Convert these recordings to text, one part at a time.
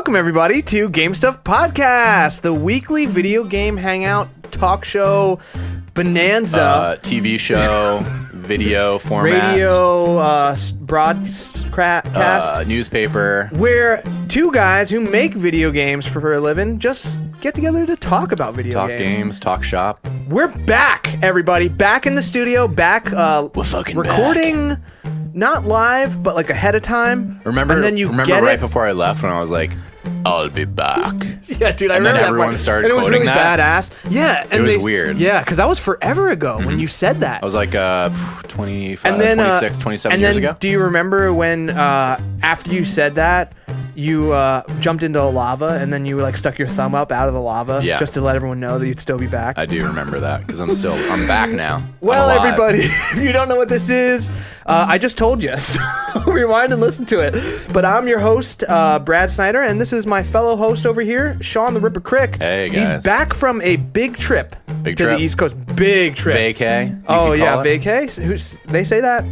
Welcome, everybody, to Game Stuff Podcast, the weekly video game hangout, talk show, bonanza. TV show, video format. Radio, broadcast. Newspaper. Where two guys who make video games for a living just get together to talk about video Talk games. games, talk shop. We're back, everybody. Back in the studio, We're fucking recording, not live, but like ahead of time. Remember right before I left when I was like, I'll be back. Yeah, dude, I and remember then that everyone part. started and it was quoting really that. badass. Yeah, and it was weird. Yeah, because that was forever ago when you said that. I was like 25, 26, 27 years ago. Do you remember when after you said that, you jumped into lava and then you like stuck your thumb up out of the lava just to let everyone know that you'd still be back? I do remember that because I'm back now. Well, everybody, if you don't know what this is, I just told you. So rewind and listen to it. But I'm your host, Brad Snyder, and this is my fellow host over here, Sean the Ripper Crick. Hey, guys. He's back from a big trip to the East Coast. Big trip. Vacay. Oh, yeah, vacay. They say that?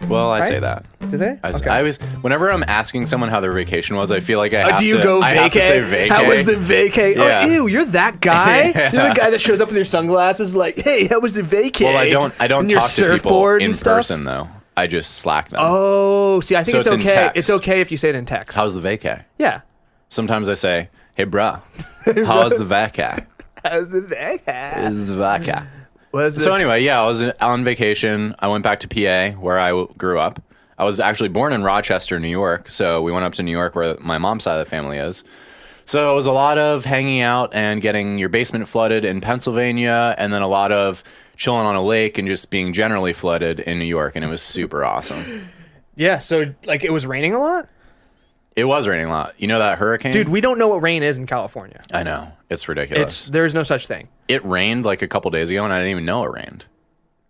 Well, I Right? say that. Do they? I always, whenever I'm asking someone how their vacation was, I feel like I have do you to. go I vacay? have to say vacay. How was the vacay? Yeah. Oh, ew, you're that guy? Yeah. You're the guy that shows up with your sunglasses like, hey, how was the vacay? Well, I don't And your talk to people surfboard in and stuff? person though. I just Slack them. Oh, see, I think So it's it's in okay. text. It's okay if you say it in text. How's the vacay? Yeah. Sometimes I say, hey, bruh, how's the vacay? How's the vacay? Is the vacay? Was So anyway, yeah, I was on vacation. I went back to PA where I grew up. I was actually born in Rochester, New York. So we went up to New York where my mom's side of the family is. So it was a lot of hanging out and getting your basement flooded in Pennsylvania, and then a lot of chilling on a lake and just being generally flooded in New York. And it was super awesome. Yeah, so like it was raining a lot? It was raining a lot. You know that hurricane? Dude, we don't know what rain is in California. I know. It's ridiculous. There's no such thing. It rained like a couple days ago, and I didn't even know it rained.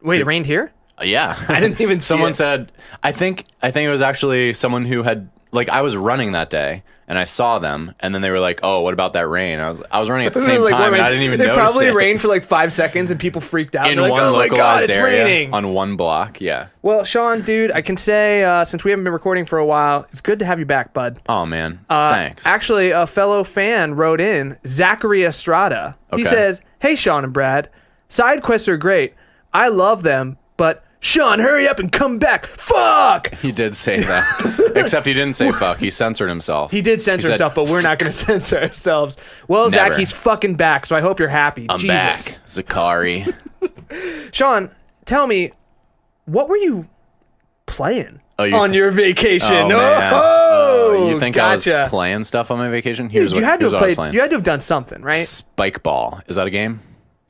Wait, it rained here? Yeah. I didn't even see Someone it. said, I think it was actually someone who had, like, I was running that day, and I saw them, and then they were like, oh, what about that rain? I was running at the same time, and I didn't even notice it. It probably rained for like 5 seconds, and people freaked out. In They're one like, oh my God, localized it's area, raining. on one block, yeah. Well, Sean, dude, I can say, since we haven't been recording for a while, it's good to have you back, bud. Oh, man. Thanks. Actually, a fellow fan wrote in, Zachary Estrada. He Okay. says, hey, Sean and Brad, side quests are great. I love them, but Sean, hurry up and come back. Fuck! He did say that. Except he didn't say fuck. He censored himself. He did censor said, himself, but we're not going to censor ourselves. Well, Never. Zach, he's fucking back, so I hope you're happy. I'm Jesus. back. Zakari. Sean, tell me, what were you playing Oh, on your vacation? Oh, man. Oh, You think gotcha. I was playing stuff on my vacation? Dude, Here's you had to here's have what I was played. playing. You had to have done something, right? Spike ball. Is that a game?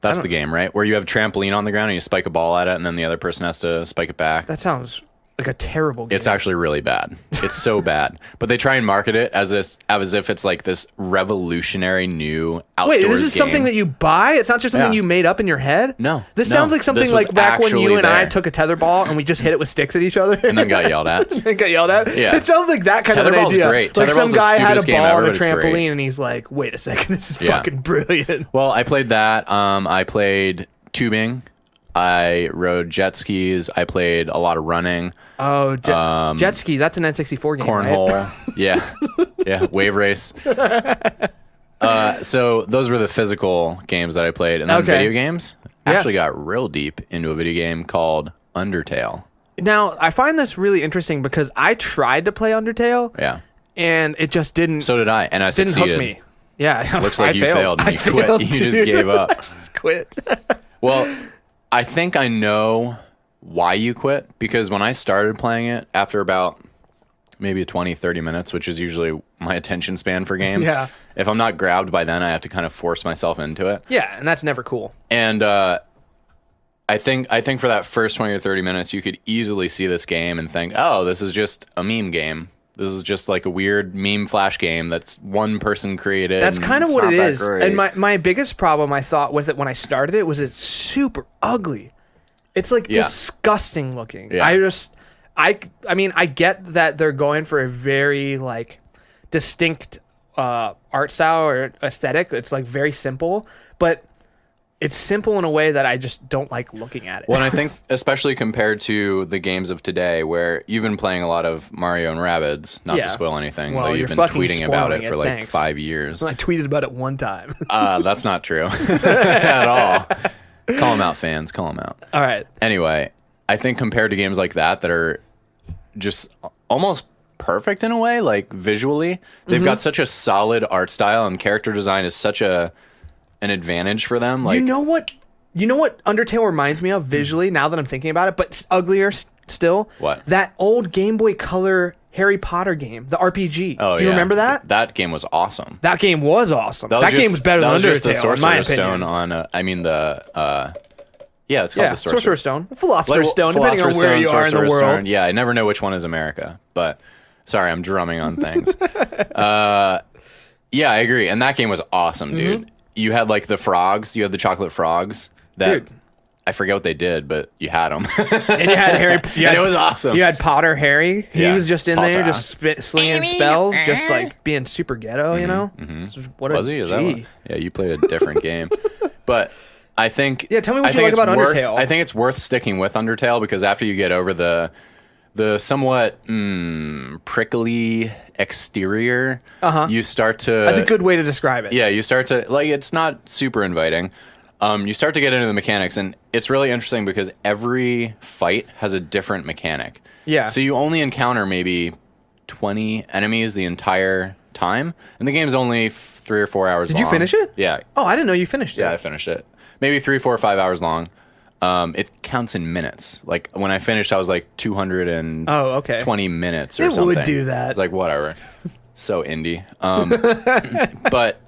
That's the game, right? Where you have a trampoline on the ground and you spike a ball at it, and then the other person has to spike it back. That sounds like a terrible game. It's actually really bad. It's so bad. But they try and market it as if it's like this revolutionary new outdoors Wait, this is game. something that you buy? It's not just something Yeah. you made up in your head? No, This no. sounds like something This was like back when you actually and I there. took a tether ball and we just hit it with sticks at each other. And then got yelled at. and got yelled at? Yeah. It sounds like that kind of an Tetherball's idea. great. Like some Tetherball's the guy had a stupidest game ball ever, on a but it's great. trampoline and he's like, wait a second, this is Yeah. fucking brilliant. Well, I played that. I played tubing. I rode jet skis. I played a lot of running. Oh, jet ski. That's an N64 game, Cornhole. right? Yeah, wave race. So those were the physical games that I played. And then Okay. video games. Actually got real deep into a video game called Undertale. Now, I find this really interesting because I tried to play Undertale Yeah. and it just didn't So did I, and I didn't succeeded. hook me. Yeah. Looks like I you failed and I you quit. failed, You just dude. gave up. I just quit. Well, I think I know why you quit, because when I started playing it, after about maybe 20, 30 minutes, which is usually my attention span for games, Yeah. if I'm not grabbed by then, I have to kind of force myself into it. Yeah, and that's never cool. And I think for that first 20 or 30 minutes, you could easily see this game and think, oh, this is just a meme game. This is just like a weird meme flash game that's one person created. That's and kind of it's what not it that is. great. And my biggest problem I thought with it when I started it was it's super ugly. It's like Yeah. disgusting looking. Yeah. I mean, I get that they're going for a very like distinct art style or aesthetic. It's like very simple, but it's simple in a way that I just don't like looking at it. Well, and I think especially compared to the games of today, where you've been playing a lot of Mario and Rabbids, not Yeah. to spoil anything, Well, though you're you've been fucking tweeting about it spoiling for it, like thanks. 5 years. I tweeted about it one time. That's not true at all. Call them out, fans. Call them out. All right. Anyway, I think compared to games like that are just almost perfect in a way, like visually, they've got such a solid art style, and character design is such an advantage for them. Like, You know what Undertale reminds me of visually, now that I'm thinking about it, but uglier still? What? That old Game Boy Color Harry Potter game, the RPG. oh, Do you yeah. remember that? That game was awesome. That game was awesome. That, was game just- was better that than was just the Undertale, in my Sorcerer's opinion. Stone on. Yeah, it's called Yeah, the Sorcerer's Stone. Philosopher's Like, Stone, depending on Philosopher's where you Stone, are in the Sorcerer's world. Stone. Yeah, I never know which one is America, but sorry, I'm drumming on things. Yeah, I agree. And that game was awesome, dude. You had like the frogs. You had the chocolate frogs. That Dude. I forget what they did, but you had them. And you had Harry. And it was awesome. You had Potter Harry. He Yeah, was just in Potter. there, just slinging spells, just like being super ghetto, you know? What a Was he? Is that G. one? Yeah, you played a different game. But I think Yeah, tell me what I you think like it's about worth, Undertale. I think it's worth sticking with Undertale because after you get over the somewhat prickly exterior, you start to That's a good way to describe it. yeah, you start to like it's not super inviting. You start to get into the mechanics, and it's really interesting because every fight has a different mechanic. Yeah. So you only encounter maybe 20 enemies the entire time, and the game's only 3 or 4 hours long. Did you finish it? Yeah. Oh, I didn't know you finished it. Yeah, I finished it. Maybe 3, 4, or 5 hours long. It counts in minutes. Like when I finished, I was like 220 Oh, okay. minutes or It something. would do that. It's like whatever. So indie. But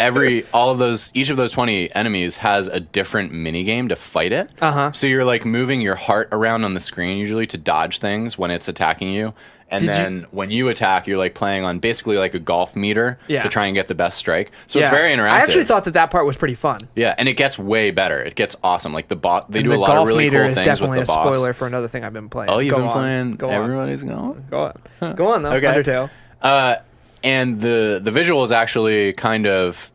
each of those 20 enemies has a different mini game to fight it. So you're like moving your heart around on the screen usually to dodge things when it's attacking you. And when you attack, you're like playing on basically like a golf meter Yeah. to try and get the best strike. So it's Yeah. very interactive. I actually thought that part was pretty fun. Yeah, and it gets way better. It gets awesome. Like they do The a lot of golf really meter cool is things with definitely the a boss. spoiler for another thing I've been playing. Oh, you've Go been on. playing Go on. Everybody's Going? Go on. Go on, though. Okay. Undertale. And the visual is actually kind of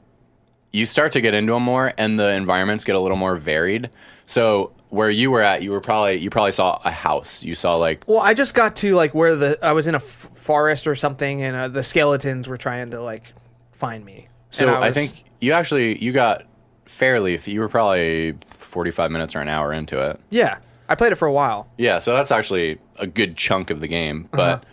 you start to get into them more, and the environments get a little more varied. So where you were at, you probably saw a house. You saw like Well, I just got to like where I was in a forest or something, and the skeletons were trying to like find me. so. And I think you got you were probably 45 minutes or an hour into it. yeah, I played it for a while. Yeah, so that's actually a good chunk of the game, but.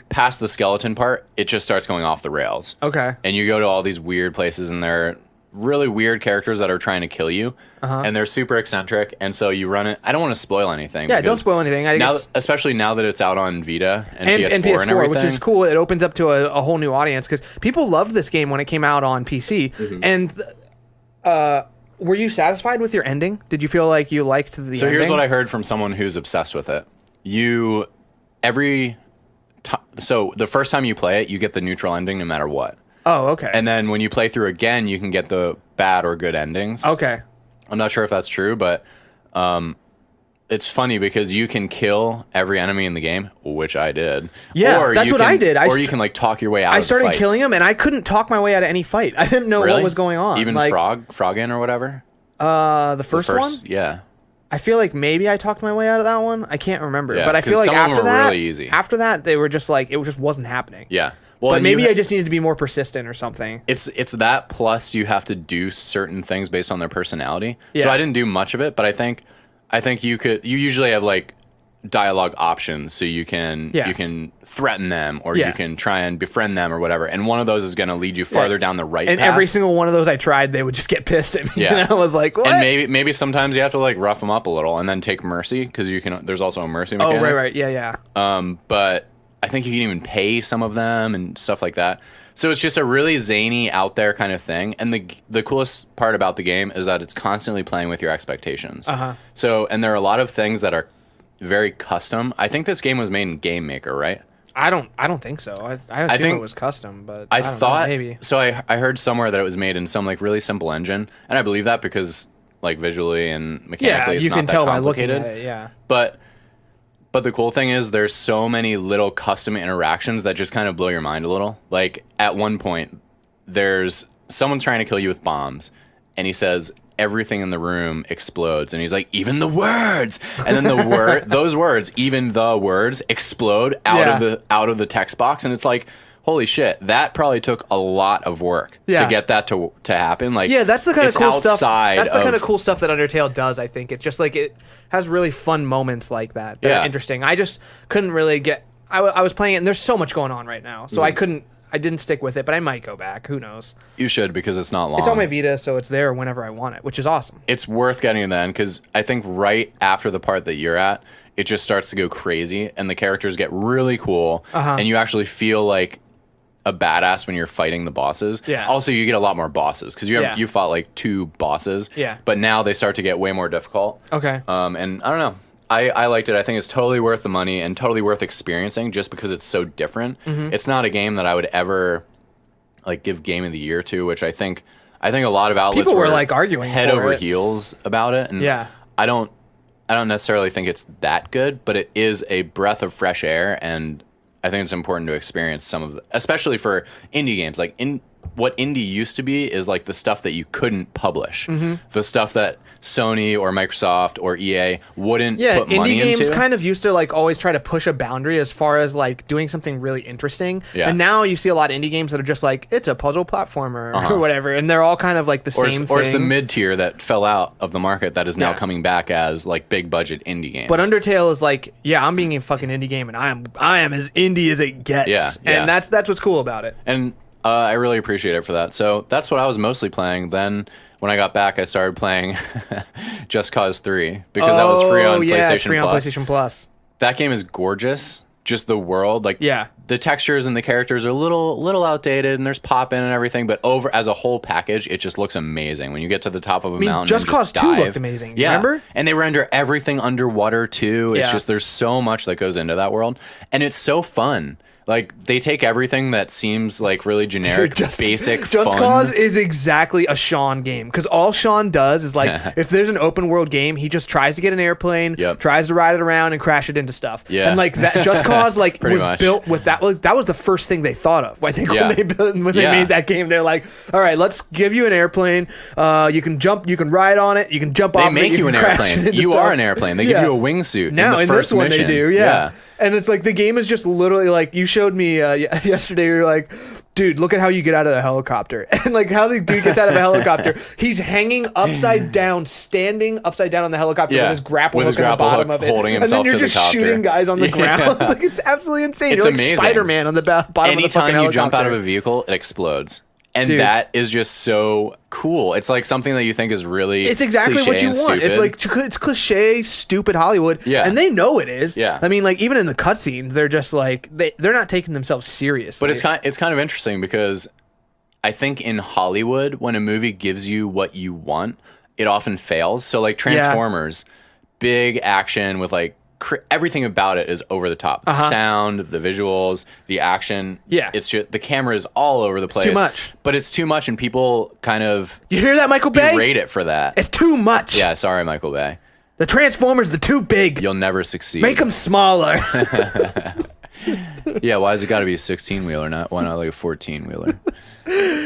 Past the skeleton part, it just starts going off the rails. Okay. And you go to all these weird places, and they're really weird characters that are trying to kill you, and they're super eccentric. And so you run it. I don't want to spoil anything. Yeah, don't because spoil anything. I now, guess especially now that it's out on Vita and, PS4 and PS4, and everything. which is cool. It opens up to a whole new audience because people loved this game when it came out on PC. Mm-hmm. And were you satisfied with your ending? Did you feel like you liked the ending? So here's what I heard from someone who's obsessed with it. So the first time you play it, you get the neutral ending no matter what. Oh, okay. And then when you play through again, you can get the bad or good endings. Okay. I'm not sure if that's true, but it's funny because you can kill every enemy in the game, which I did. Yeah, or that's you what I did. Or you can like talk your way out. I of started fights. killing them, and I couldn't talk my way out of any fight. I didn't know Really? what was going on. Even like, Frogin or whatever. the first one. Yeah. I feel like maybe I talked my way out of that one. I can't remember, Yeah, but I feel 'cause like some of them after were that, really easy. after that, they were just like it just wasn't happening. Yeah. Well, But and maybe I just needed to be more persistent or something. It's that plus you have to do certain things based on their personality. So Yeah. I didn't do much of it, but I think you usually have like dialogue options, so you can threaten them or Yeah. you can try and befriend them or whatever, and one of those is going to lead you farther down the right And path. every single one of those I tried, they would just get pissed at me. Yeah. And I was like, what? and maybe sometimes you have to like rough them up a little and then take mercy because there's also a mercy mechanic. oh, right. Yeah. But I think you can even pay some of them and stuff like that. So it's just a really zany, out there kind of thing. And the coolest part about the game is that it's constantly playing with your expectations. So, and there are a lot of things that are very custom. I think this game was made in Game Maker, right? I don't think so. I assume think- it was custom, but I don't know, thought maybe. so. I heard somewhere that it was made in some like really simple engine, and I believe that because like visually and Yeah, mechanically, it's you not can that tell by looking complicated. at it. Yeah. But the cool thing is there's so many little custom interactions that just kind of blow your mind a little. Like at one point, there's someone trying to kill you with bombs, and he says, everything in the room explodes, and he's like, even the words, and then those words, even the words, explode out of the text box, and it's like, holy shit, that probably took a lot of work to get that to happen. Like, that's the kind of cool stuff. That's the kind of of cool stuff that Undertale does. I think it's just like it has really fun moments like that. That are interesting. I just couldn't really get. I was playing it, and there's so much going on right now, so I didn't stick with it, but I might go back. Who knows? You should, because it's not long. It's on my Vita, so it's there whenever I want it, which is awesome. It's worth getting in the end, because I think right after the part that you're at, it just starts to go crazy, and the characters get really cool, and you actually feel like a badass when you're fighting the bosses. Yeah. Also, you get a lot more bosses, because you fought like 2 bosses. Yeah. But now they start to get way more difficult. Okay. And I don't know. I liked it. I think it's totally worth the money and totally worth experiencing, just because it's so different. It's not a game that I would ever like give Game of the Year to, which I think a lot of outlets People were like arguing head for over it. heels about it. And I don't necessarily think it's that good, but it is a breath of fresh air, and I think it's important to experience some of especially for indie games. Like, what indie used to be is like the stuff that you couldn't publish, the stuff that Sony or Microsoft or EA wouldn't put money indie games into. kind of used to like always try to push a boundary as far as like doing something really interesting. And now you see a lot of indie games that are just like, it's a puzzle platformer or whatever, and they're all kind of like the same thing. Or it's the mid tier that fell out of the market that is now coming back as like big budget indie games. But Undertale is like, I'm being a fucking indie game, and I am as indie as it gets. And that's what's cool about it. And I really appreciate it for that. So that's what I was mostly playing. Then when I got back, I started playing Just Cause 3, because that was free on PlayStation it's free Plus. on PlayStation Plus. That game is gorgeous. Just the world, like the textures and the characters are a little outdated, and there's pop-in and everything, but over as a whole package, it just looks amazing. When you get to the top of a mountain, Just and Cause just 2 dive. looked amazing. Remember? And they render everything underwater too. It's just there's so much that goes into that world, and it's so fun. Like, they take everything that seems like really generic, basic, Just fun. Cause is exactly a Sean game, because all Sean does is like, if there's an open world game, he just tries to get an airplane, tries to ride it around and crash it into stuff. And like that, Just Cause like was built with that. Like, that was the first thing they thought of. I think when they made that game, they're like, all right, let's give you an airplane. You can jump, you can ride on it, you can jump off. They make you an airplane. You are an airplane. They give you a wingsuit. Now in the first this one mission. they do. Yeah. And it's like the game is just literally like, you showed me yesterday, you were like, dude, look at how you get out of the helicopter. And like how the dude gets out of a helicopter, he's hanging upside down, standing upside down on the helicopter with his grapple hook on the bottom of it. Holding himself and then you're to just the shooting guys on the ground. Like, it's absolutely insane. It's you're like amazing. Spider-Man on the bottom of the fucking helicopter. Anytime you jump out of a vehicle, it explodes. And that is just so cool. It's like something that you think is really It's exactly what you want. Stupid. It's like, it's cliche, stupid Hollywood. Yeah. And they know it is. Yeah. I mean, like, even in the cutscenes, they're just like, they're not taking themselves seriously. But it's kind of interesting, because I think in Hollywood, when a movie gives you what you want, it often fails. So like Transformers, big action with like everything about it is over the top. The sound, the visuals, the action. Yeah. It's just, the camera is all over the place. Too much. But it's too much, and people kind of You hear that, Michael Bay? berate it for that. It's too much. Yeah, sorry, Michael Bay. The Transformers, they're too big. You'll never succeed. Make them smaller. Yeah, why has it got to be a 16-wheeler? Why not like a 14-wheeler?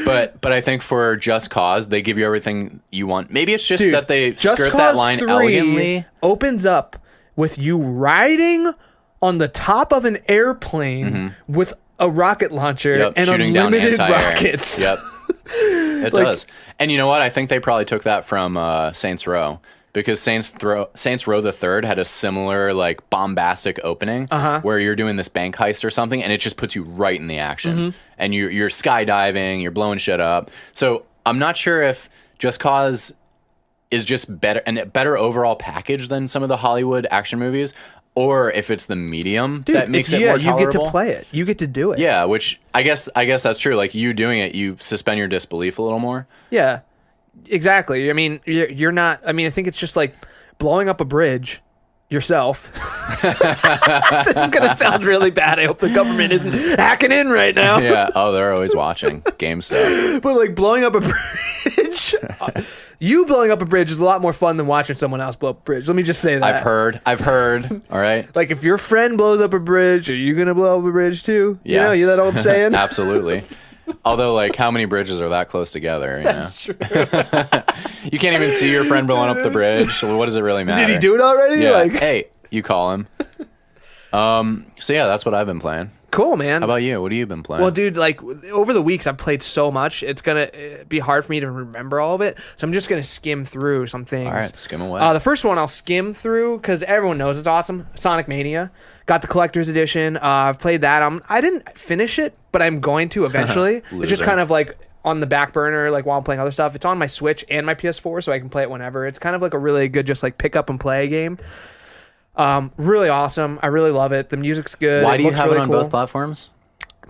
But I think for Just Cause, they give you everything you want. Maybe it's just that they skirt that line 3 elegantly. Opens up with you riding on the top of an airplane with a rocket launcher and shooting down unlimited anti-air. rockets. Yep, it does. And you know what? I think they probably took that from Saints Row. Because Saints Row the Third had a similar like bombastic opening where you're doing this bank heist or something, and it just puts you right in the action. And you're skydiving, you're blowing shit up. So I'm not sure if Just Cause is just better and a better overall package than some of the Hollywood action movies, or if it's the medium that makes it more tolerable. You get to play it. You get to do it. Yeah, which I guess that's true. Like, you doing it, you suspend your disbelief a little more. Yeah. Exactly. I mean, you're not. I mean, I think it's just like blowing up a bridge yourself. This is gonna sound really bad. I hope the government isn't hacking in right now. Yeah. Oh, they're always watching game stuff. But like blowing up a bridge, you blowing up a bridge is a lot more fun than watching someone else blow up a bridge. Let me just say that. I've heard. All right. Like, if your friend blows up a bridge, are you gonna blow up a bridge too? Yeah. You know that old saying. Absolutely. Although, like, how many bridges are that close together? That's true. You can't even see your friend blowing up the bridge. So what does it really matter? Did he do it already? Yeah. Hey, you call him. So yeah, that's what I've been playing. Cool, man. How about you? What have you been playing? Well, dude, like over the weeks, I've played so much. It's gonna be hard for me to remember all of it. So I'm just gonna skim through some things. All right, skim away. The first one I'll skim through because everyone knows it's awesome. Sonic Mania. Got the collector's edition. I've played that. I didn't finish it, but I'm going to eventually. It's just kind of like on the back burner, like while I'm playing other stuff. It's on my Switch and my PS4, so I can play it whenever. It's kind of like a really good, just like pick up and play game. Really awesome. I really love it. The music's good. Why do you have it on both platforms?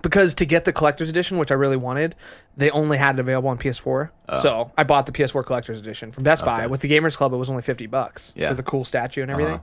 Because to get the collector's edition, which I really wanted, they only had it available on PS4. So I bought the PS4 collector's edition from Best Buy. With the Gamers Club, it was only $50 for the cool statue and everything.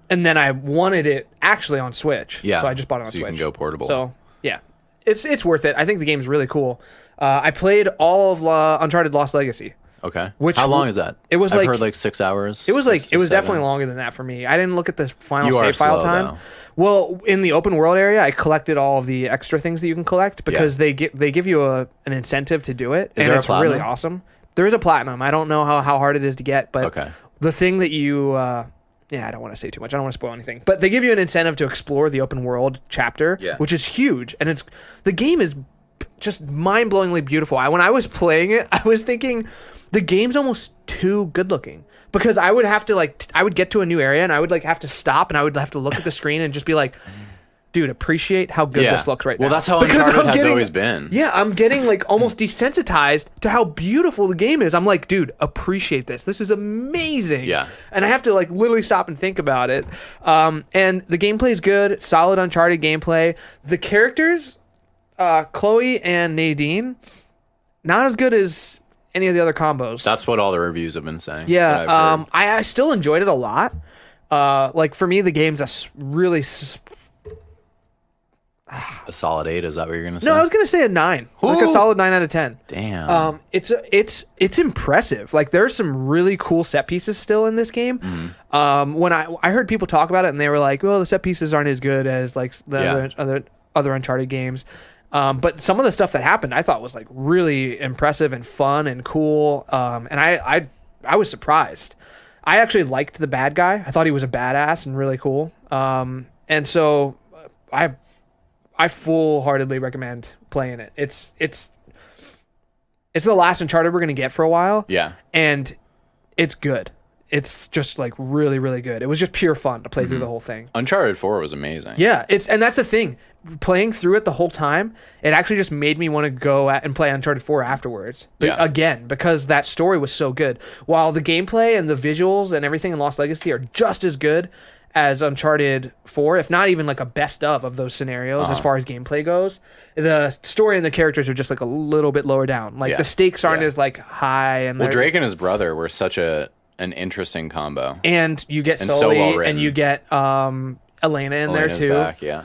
And then I wanted it actually on Switch. So I just bought it on Switch. So you can go portable. So yeah, it's worth it. I think the game's really cool. I played all of Uncharted Lost Legacy. Okay. How long is that? It was I've heard like 6 hours. It was definitely longer than that for me. I didn't look at the final save file time. Though. Well, in the open world area, I collected all of the extra things that you can collect because they give you an incentive to do it, and it's really awesome. There is a platinum. I don't know how hard it is to get, but the thing that you I don't want to say too much. I don't want to spoil anything, but they give you an incentive to explore the open world chapter, which is huge, and the game is just mind-blowingly beautiful. When I was playing it, I was thinking the game's almost too good looking because I would have to I would get to a new area and I would have to stop and I would have to look at the screen and just be like, dude, appreciate how good this looks right now. Well, that's how Uncharted has always been. Yeah, I'm getting almost desensitized to how beautiful the game is. I'm like, dude, appreciate this. This is amazing. Yeah. And I have to literally stop and think about it. And the gameplay is good, solid Uncharted gameplay. The characters, Chloe and Nadine, not as good as any of the other combos. That's what all the reviews have been saying. Yeah, I still enjoyed it a lot. For me, the game's a really a solid 8. Is that what you're gonna say? No, I was gonna say a 9. Like a solid 9 out of 10. Damn. It's impressive. Like there's some really cool set pieces still in this game. When I heard people talk about it and they were like, "Well, the set pieces aren't as good as the other Uncharted games." But some of the stuff that happened, I thought was really impressive and fun and cool. And I was surprised. I actually liked the bad guy. I thought he was a badass and really cool. And so I full-heartedly recommend playing it. It's the last Uncharted we're gonna get for a while. Yeah. And it's good. It's just really, really good. It was just pure fun to play through the whole thing. Uncharted 4 was amazing. Yeah, and that's the thing. Playing through it the whole time, it actually just made me want to go and play Uncharted 4 afterwards. Again, because that story was so good. While the gameplay and the visuals and everything in Lost Legacy are just as good as Uncharted 4, if not even a best of those scenarios as far as gameplay goes, the story and the characters are just a little bit lower down. The stakes aren't as high. And Drake and his brother were such an interesting combo. And you get Sully and you get Elena in there too. Back, yeah.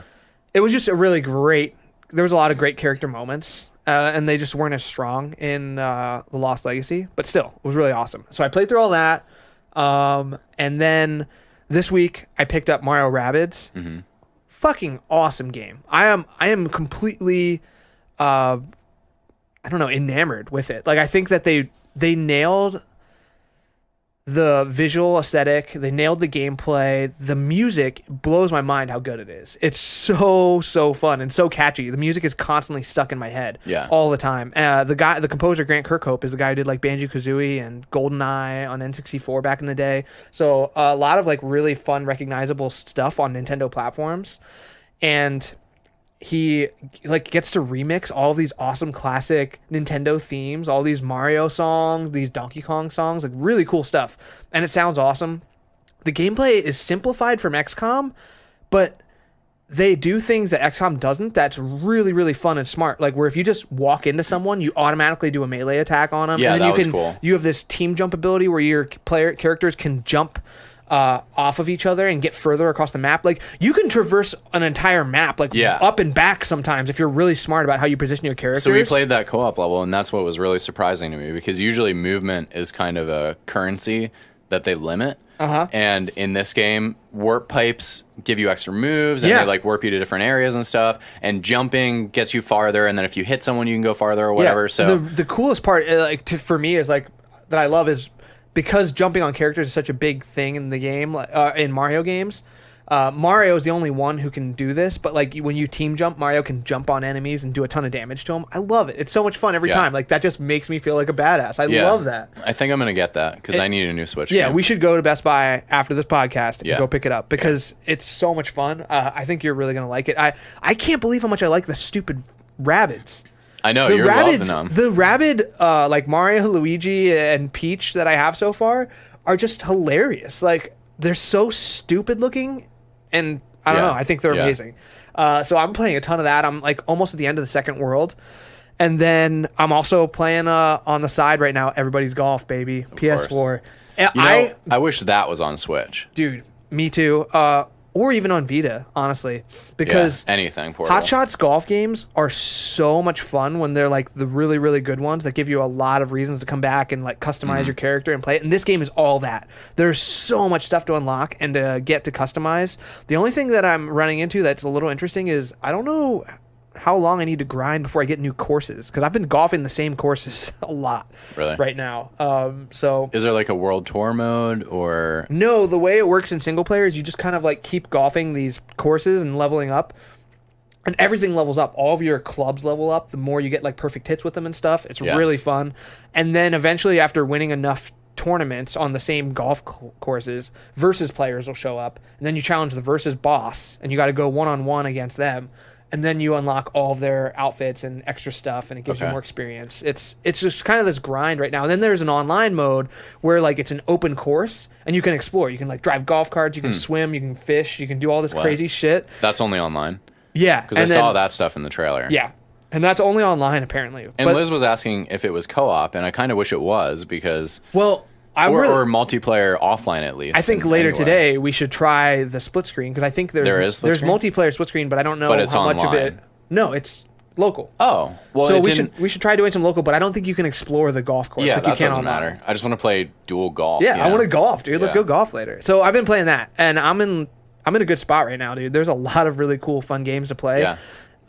It was just a really great. There was a lot of great character moments, and they just weren't as strong in the Lost Legacy. But still, it was really awesome. So I played through all that, and then this week I picked up Mario Rabbids. Fucking awesome game. I am completely, enamored with it. I think that they nailed the visual aesthetic, they nailed the gameplay. The music blows my mind how good it is. It's so fun and so catchy. The music is constantly stuck in my head all the time. The composer Grant Kirkhope is the guy who did Banjo-Kazooie and GoldenEye on N64 back in the day. So a lot of really fun, recognizable stuff on Nintendo platforms. And he gets to remix all these awesome classic Nintendo themes, all these Mario songs, these Donkey Kong songs, really cool stuff. And it sounds awesome. The gameplay is simplified from XCOM, but they do things that XCOM doesn't that's really, really fun and smart. Where if you just walk into someone, you automatically do a melee attack on them. Yeah, and then that was cool. You have this team jump ability where your characters can jump off of each other and get further across the map. You can traverse an entire map up and back sometimes if you're really smart about how you position your characters. So we played that co-op level, and that's what was really surprising to me, because usually movement is kind of a currency that they limit. And in this game, warp pipes give you extra moves, and they like warp you to different areas and stuff. And jumping gets you farther, and then if you hit someone, you can go farther or whatever. Yeah. So the coolest part, for me, is like that I love is because jumping on characters is such a big thing in the game, in Mario games. Mario is the only one who can do this, but like when you team jump, Mario can jump on enemies and do a ton of damage to them. I love it. It's so much fun every time. Like that just makes me feel like a badass. I love that. I think I'm gonna get that because I need a new Switch. Yeah, game. we should go to Best Buy after this podcast and go pick it up because it's so much fun. I think you're really gonna like it. I can't believe how much I like the stupid Rabbids. I know you're loving them. The Rabbid, like Mario, Luigi, and Peach that I have so far are just hilarious. Like they're so stupid looking. And I don't know. I think they're amazing. So I'm playing a ton of that. I'm like almost at the end of the second world. And then I'm also playing on the side right now. Everybody's Golf, baby. PS4. I wish that was on Switch. Dude, me too. Or even on Vita, honestly. Because anything portable. Hot Shots golf games are so much fun when they're like the really, really good ones that give you a lot of reasons to come back and like customize your character and play it. And this game is all that. There's so much stuff to unlock and to get to customize. The only thing that I'm running into that's a little interesting is I don't know how long I need to grind before I get new courses because I've been golfing the same courses a lot right now. So is there like a world tour mode or no? The way it works in single player is you just kind of like keep golfing these courses and leveling up, and everything levels up. All of your clubs level up. The more you get like perfect hits with them and stuff, it's really fun. And then eventually, after winning enough tournaments on the same golf courses, versus players will show up, and then you challenge the versus boss, and you got to go 1-on-1 against them. And then you unlock all of their outfits and extra stuff, and it gives you more experience. It's just kind of this grind right now. And then there's an online mode where like it's an open course, and you can explore. You can like drive golf carts, you can swim, you can fish, you can do all this crazy shit. That's only online. Yeah, because I saw that stuff in the trailer. Yeah, and that's only online apparently. And Liz was asking if it was co-op, and I kind of wish it was because or multiplayer offline at least. I think later today we should try the split screen because I think there's multiplayer split screen, but I don't know how much of it. No, it's local. Oh, well, so we should try doing some local, but I don't think you can explore the golf course. Yeah, like that doesn't matter. I just want to play dual golf. Yeah, I want to golf, dude. Let's go golf later. So I've been playing that, and I'm in a good spot right now, dude. There's a lot of really cool, fun games to play. Yeah.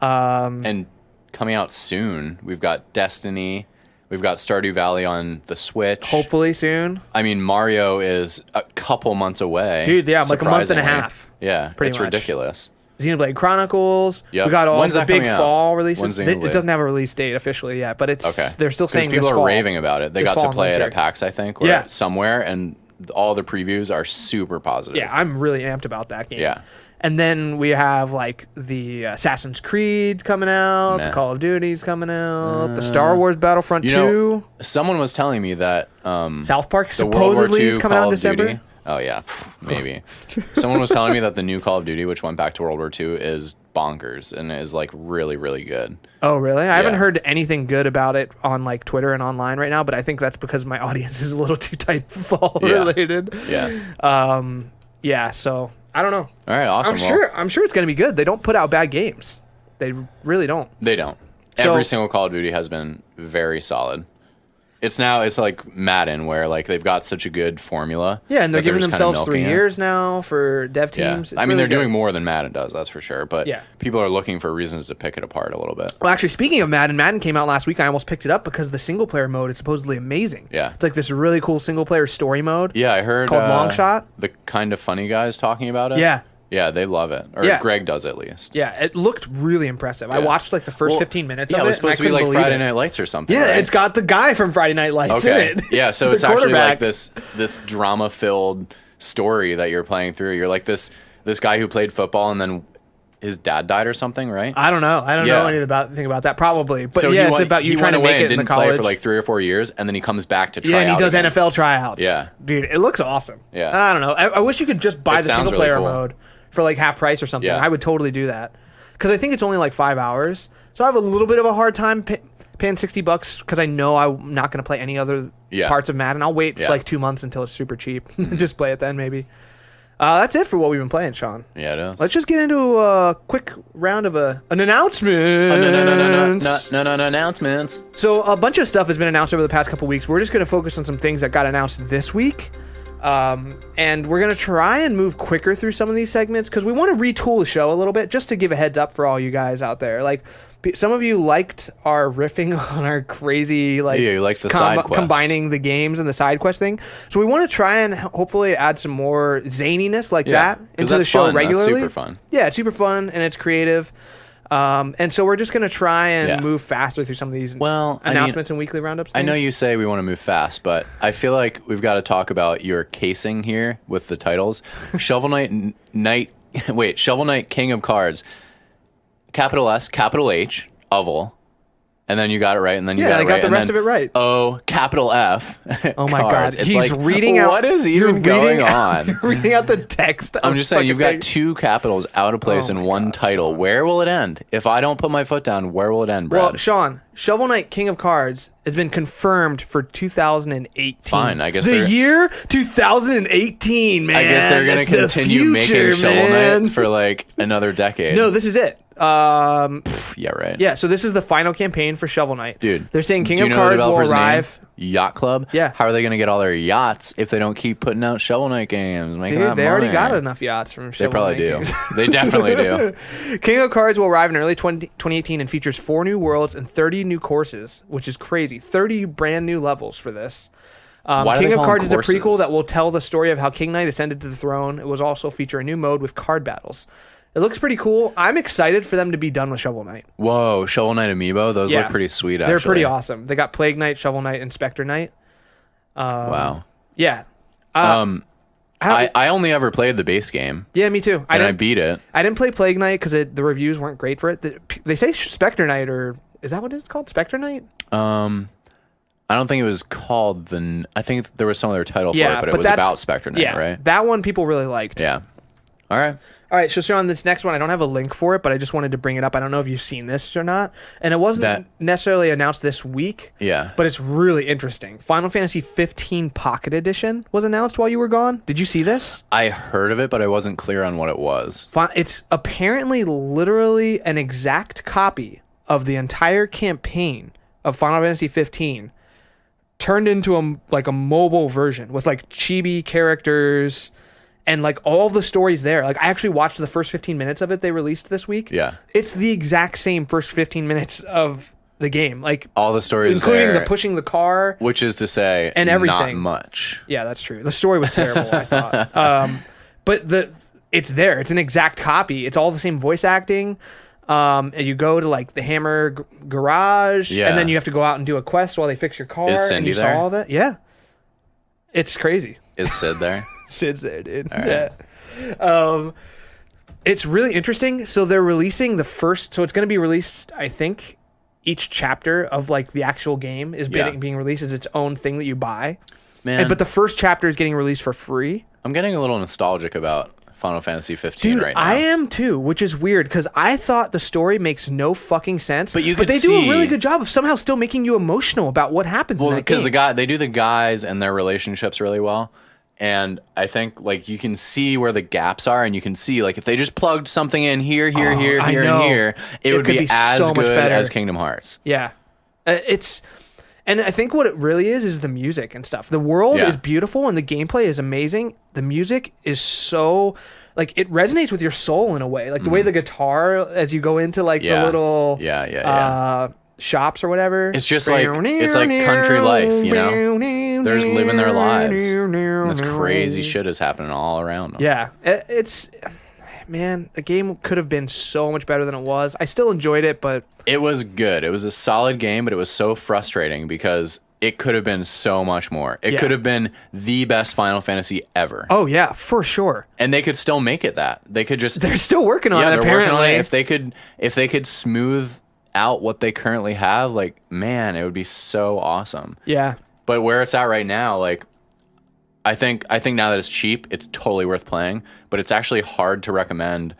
And coming out soon, we've got Destiny. We've got Stardew Valley on the Switch. Hopefully soon. I mean, Mario is a couple months away. Dude, yeah, like a month and a half. Yeah, it's ridiculous. Xenoblade Chronicles. Yep. We got all the big fall releases. It doesn't have a release date officially yet, but they're still saying people this are fall. raving about it. They got to play it at PAX, I think, or somewhere, and all the previews are super positive. Yeah, I'm really amped about that game. Yeah. And then we have like the Assassin's Creed coming out, the Call of Duty's coming out, the Star Wars Battlefront 2. Someone was telling me that South Park supposedly is coming out in December. Duty, oh yeah, maybe. Someone was telling me that the new Call of Duty, which went back to World War II, is bonkers and is like really, really good. Oh really? I haven't heard anything good about it on like Twitter and online right now, but I think that's because my audience is a little too tight fall related. Yeah. Yeah. So. I don't know. All right, awesome. I'm sure it's going to be good. They don't put out bad games. They really don't. They don't. Every single Call of Duty has been very solid. It's like Madden, where like they've got such a good formula. Yeah, and they're giving themselves 3 years now for dev teams. Yeah. I mean, they're doing more than Madden does, that's for sure. But people are looking for reasons to pick it apart a little bit. Well, actually, speaking of Madden came out last week. I almost picked it up because the single player mode is supposedly amazing. Yeah, it's like this really cool single player story mode. Yeah, I heard called Long Shot. The Kind of Funny guys talking about it. Yeah. Yeah, they love it. Or Greg does at least. Yeah, it looked really impressive. I watched like the first 15 minutes of it. Yeah, it was supposed to be like Friday Night Lights or something. Yeah, right? It's got the guy from Friday Night Lights in it. Yeah, so it's actually like this drama-filled story that you're playing through. You're like this guy who played football and then his dad died or something, right? I don't know. I don't know anything about that. Probably. But so it's about you trying to make it in the college. He play for like 3 or 4 years, and then he comes back to try out. Yeah, and he does NFL tryouts. Yeah. Dude, it looks awesome. Yeah. I don't know. I wish you could just buy the single player mode for like half price or something. I would totally do that. Because I think it's only like 5 hours. So I have a little bit of a hard time paying $60 because I know I'm not going to play any other parts of Madden. I'll wait for like 2 months until it's super cheap. Just play it then maybe. That's it for what we've been playing, Sean. Yeah, it is. Let's just get into a quick round of an announcement. Announcements. So a bunch of stuff has been announced over the past couple weeks. We're just going to focus on some things that got announced this week. And we're going to try and move quicker through some of these segments because we want to retool the show a little bit just to give a heads up for all you guys out there. Like, some of you liked our riffing on our crazy, like, you like the side quest. Combining the games and the side quest thing. So we want to try and hopefully add some more zaniness like that into the show fun. regularly. That's super fun. Yeah, it's super fun and it's creative. And so we're just going to try and move faster through some of these announcements and weekly roundups things. I know you say we want to move fast, but I feel like we've got to talk about your casing here with the titles. Shovel Knight King of Cards, capital S, capital H, oval. And then you got it right, and then you got it right. Yeah, I got the rest of it right. O, capital F. Oh my God. It's He's like, reading out. What is even going on? Reading out the text. I'm just saying, you've got two capitals out of place in one title. Where will it end? If I don't put my foot down, where will it end, Brad? Well, Sean, Shovel Knight King of Cards has been confirmed for 2018. Fine, I guess the year 2018, man. I guess they're going to continue making Shovel Knight for like another decade. No, this is it. Yeah, right. Yeah, so this is the final campaign for Shovel Knight. Dude, they're saying King of Cards will arrive. Yacht Club? Yeah. How are they going to get all their yachts if they don't keep putting out Shovel Knight games? They already got enough yachts from Shovel Knight. They probably do. They definitely do. King of Cards will arrive in early 2018 and features 4 new worlds and 30 new courses, which is crazy. 30 brand new levels for this. King of Cards is a prequel that will tell the story of how King Knight ascended to the throne. It will also feature a new mode with card battles. It looks pretty cool. I'm excited for them to be done with Shovel Knight. Whoa, Shovel Knight amiibo? Those look pretty sweet, actually. They're pretty awesome. They got Plague Knight, Shovel Knight, and Spectre Knight. Wow. Yeah. I only ever played the base game. Yeah, me too. I beat it. I didn't play Plague Knight because the reviews weren't great for it. They say Spectre Knight, or is that what it's called? Spectre Knight? I don't think it was called I think there was some other title for it, but it was about Spectre Knight, right? That one people really liked. Yeah. All right. All right, so Sean, this next one, I don't have a link for it, but I just wanted to bring it up. I don't know if you've seen this or not. And it wasn't necessarily announced this week. Yeah. But it's really interesting. Final Fantasy 15 Pocket Edition was announced while you were gone. Did you see this? I heard of it, but I wasn't clear on what it was. It's apparently literally an exact copy of the entire campaign of Final Fantasy 15 turned into a mobile version with like chibi characters and like all the stories there. Like, I actually watched the first 15 minutes of it they released this week. Yeah. It's the exact same first 15 minutes of the game. Like, all the stories including there, the pushing the car. Which is to say, and everything. Not much. Yeah, that's true. The story was terrible, I thought. But it's there. It's an exact copy. It's all the same voice acting. You go to like the Hammer garage, and then you have to go out and do a quest while they fix your car. Is Cindy and there? Saw all that. Yeah. It's crazy. Is Sid there? Sid's there, dude. All right. Yeah. It's really interesting. So they're releasing so it's going to be released, I think, each chapter of like the actual game is being released as its own thing that you buy. Man. But the first chapter is getting released for free. I'm getting a little nostalgic about Final Fantasy 15 right now. I am too, which is weird because I thought the story makes no fucking sense. But they do a really good job of somehow still making you emotional about what happens in that game. Because they do the guys and their relationships really well. And I think like you can see where the gaps are, and you can see like if they just plugged something in here, and here, it would be as so good as Kingdom Hearts. Yeah, and I think what it really is the music and stuff. The world is beautiful and the gameplay is amazing. The music is so like it resonates with your soul in a way. Like the way the guitar as you go into like the little shops or whatever. It's just like country life, you know. They're just living their lives. And this crazy shit is happening all around them. Yeah, man, the game could have been so much better than it was. I still enjoyed it, but it was good. It was a solid game, but it was so frustrating because it could have been so much more. It could have been the best Final Fantasy ever. Oh yeah, for sure. And they could still make it that. They could just they're still working on it. Apparently, working on it. If they could smooth out what they currently have, like man, it would be so awesome. Yeah. But where it's at right now, like I think now that it's cheap, it's totally worth playing. But it's actually hard to recommend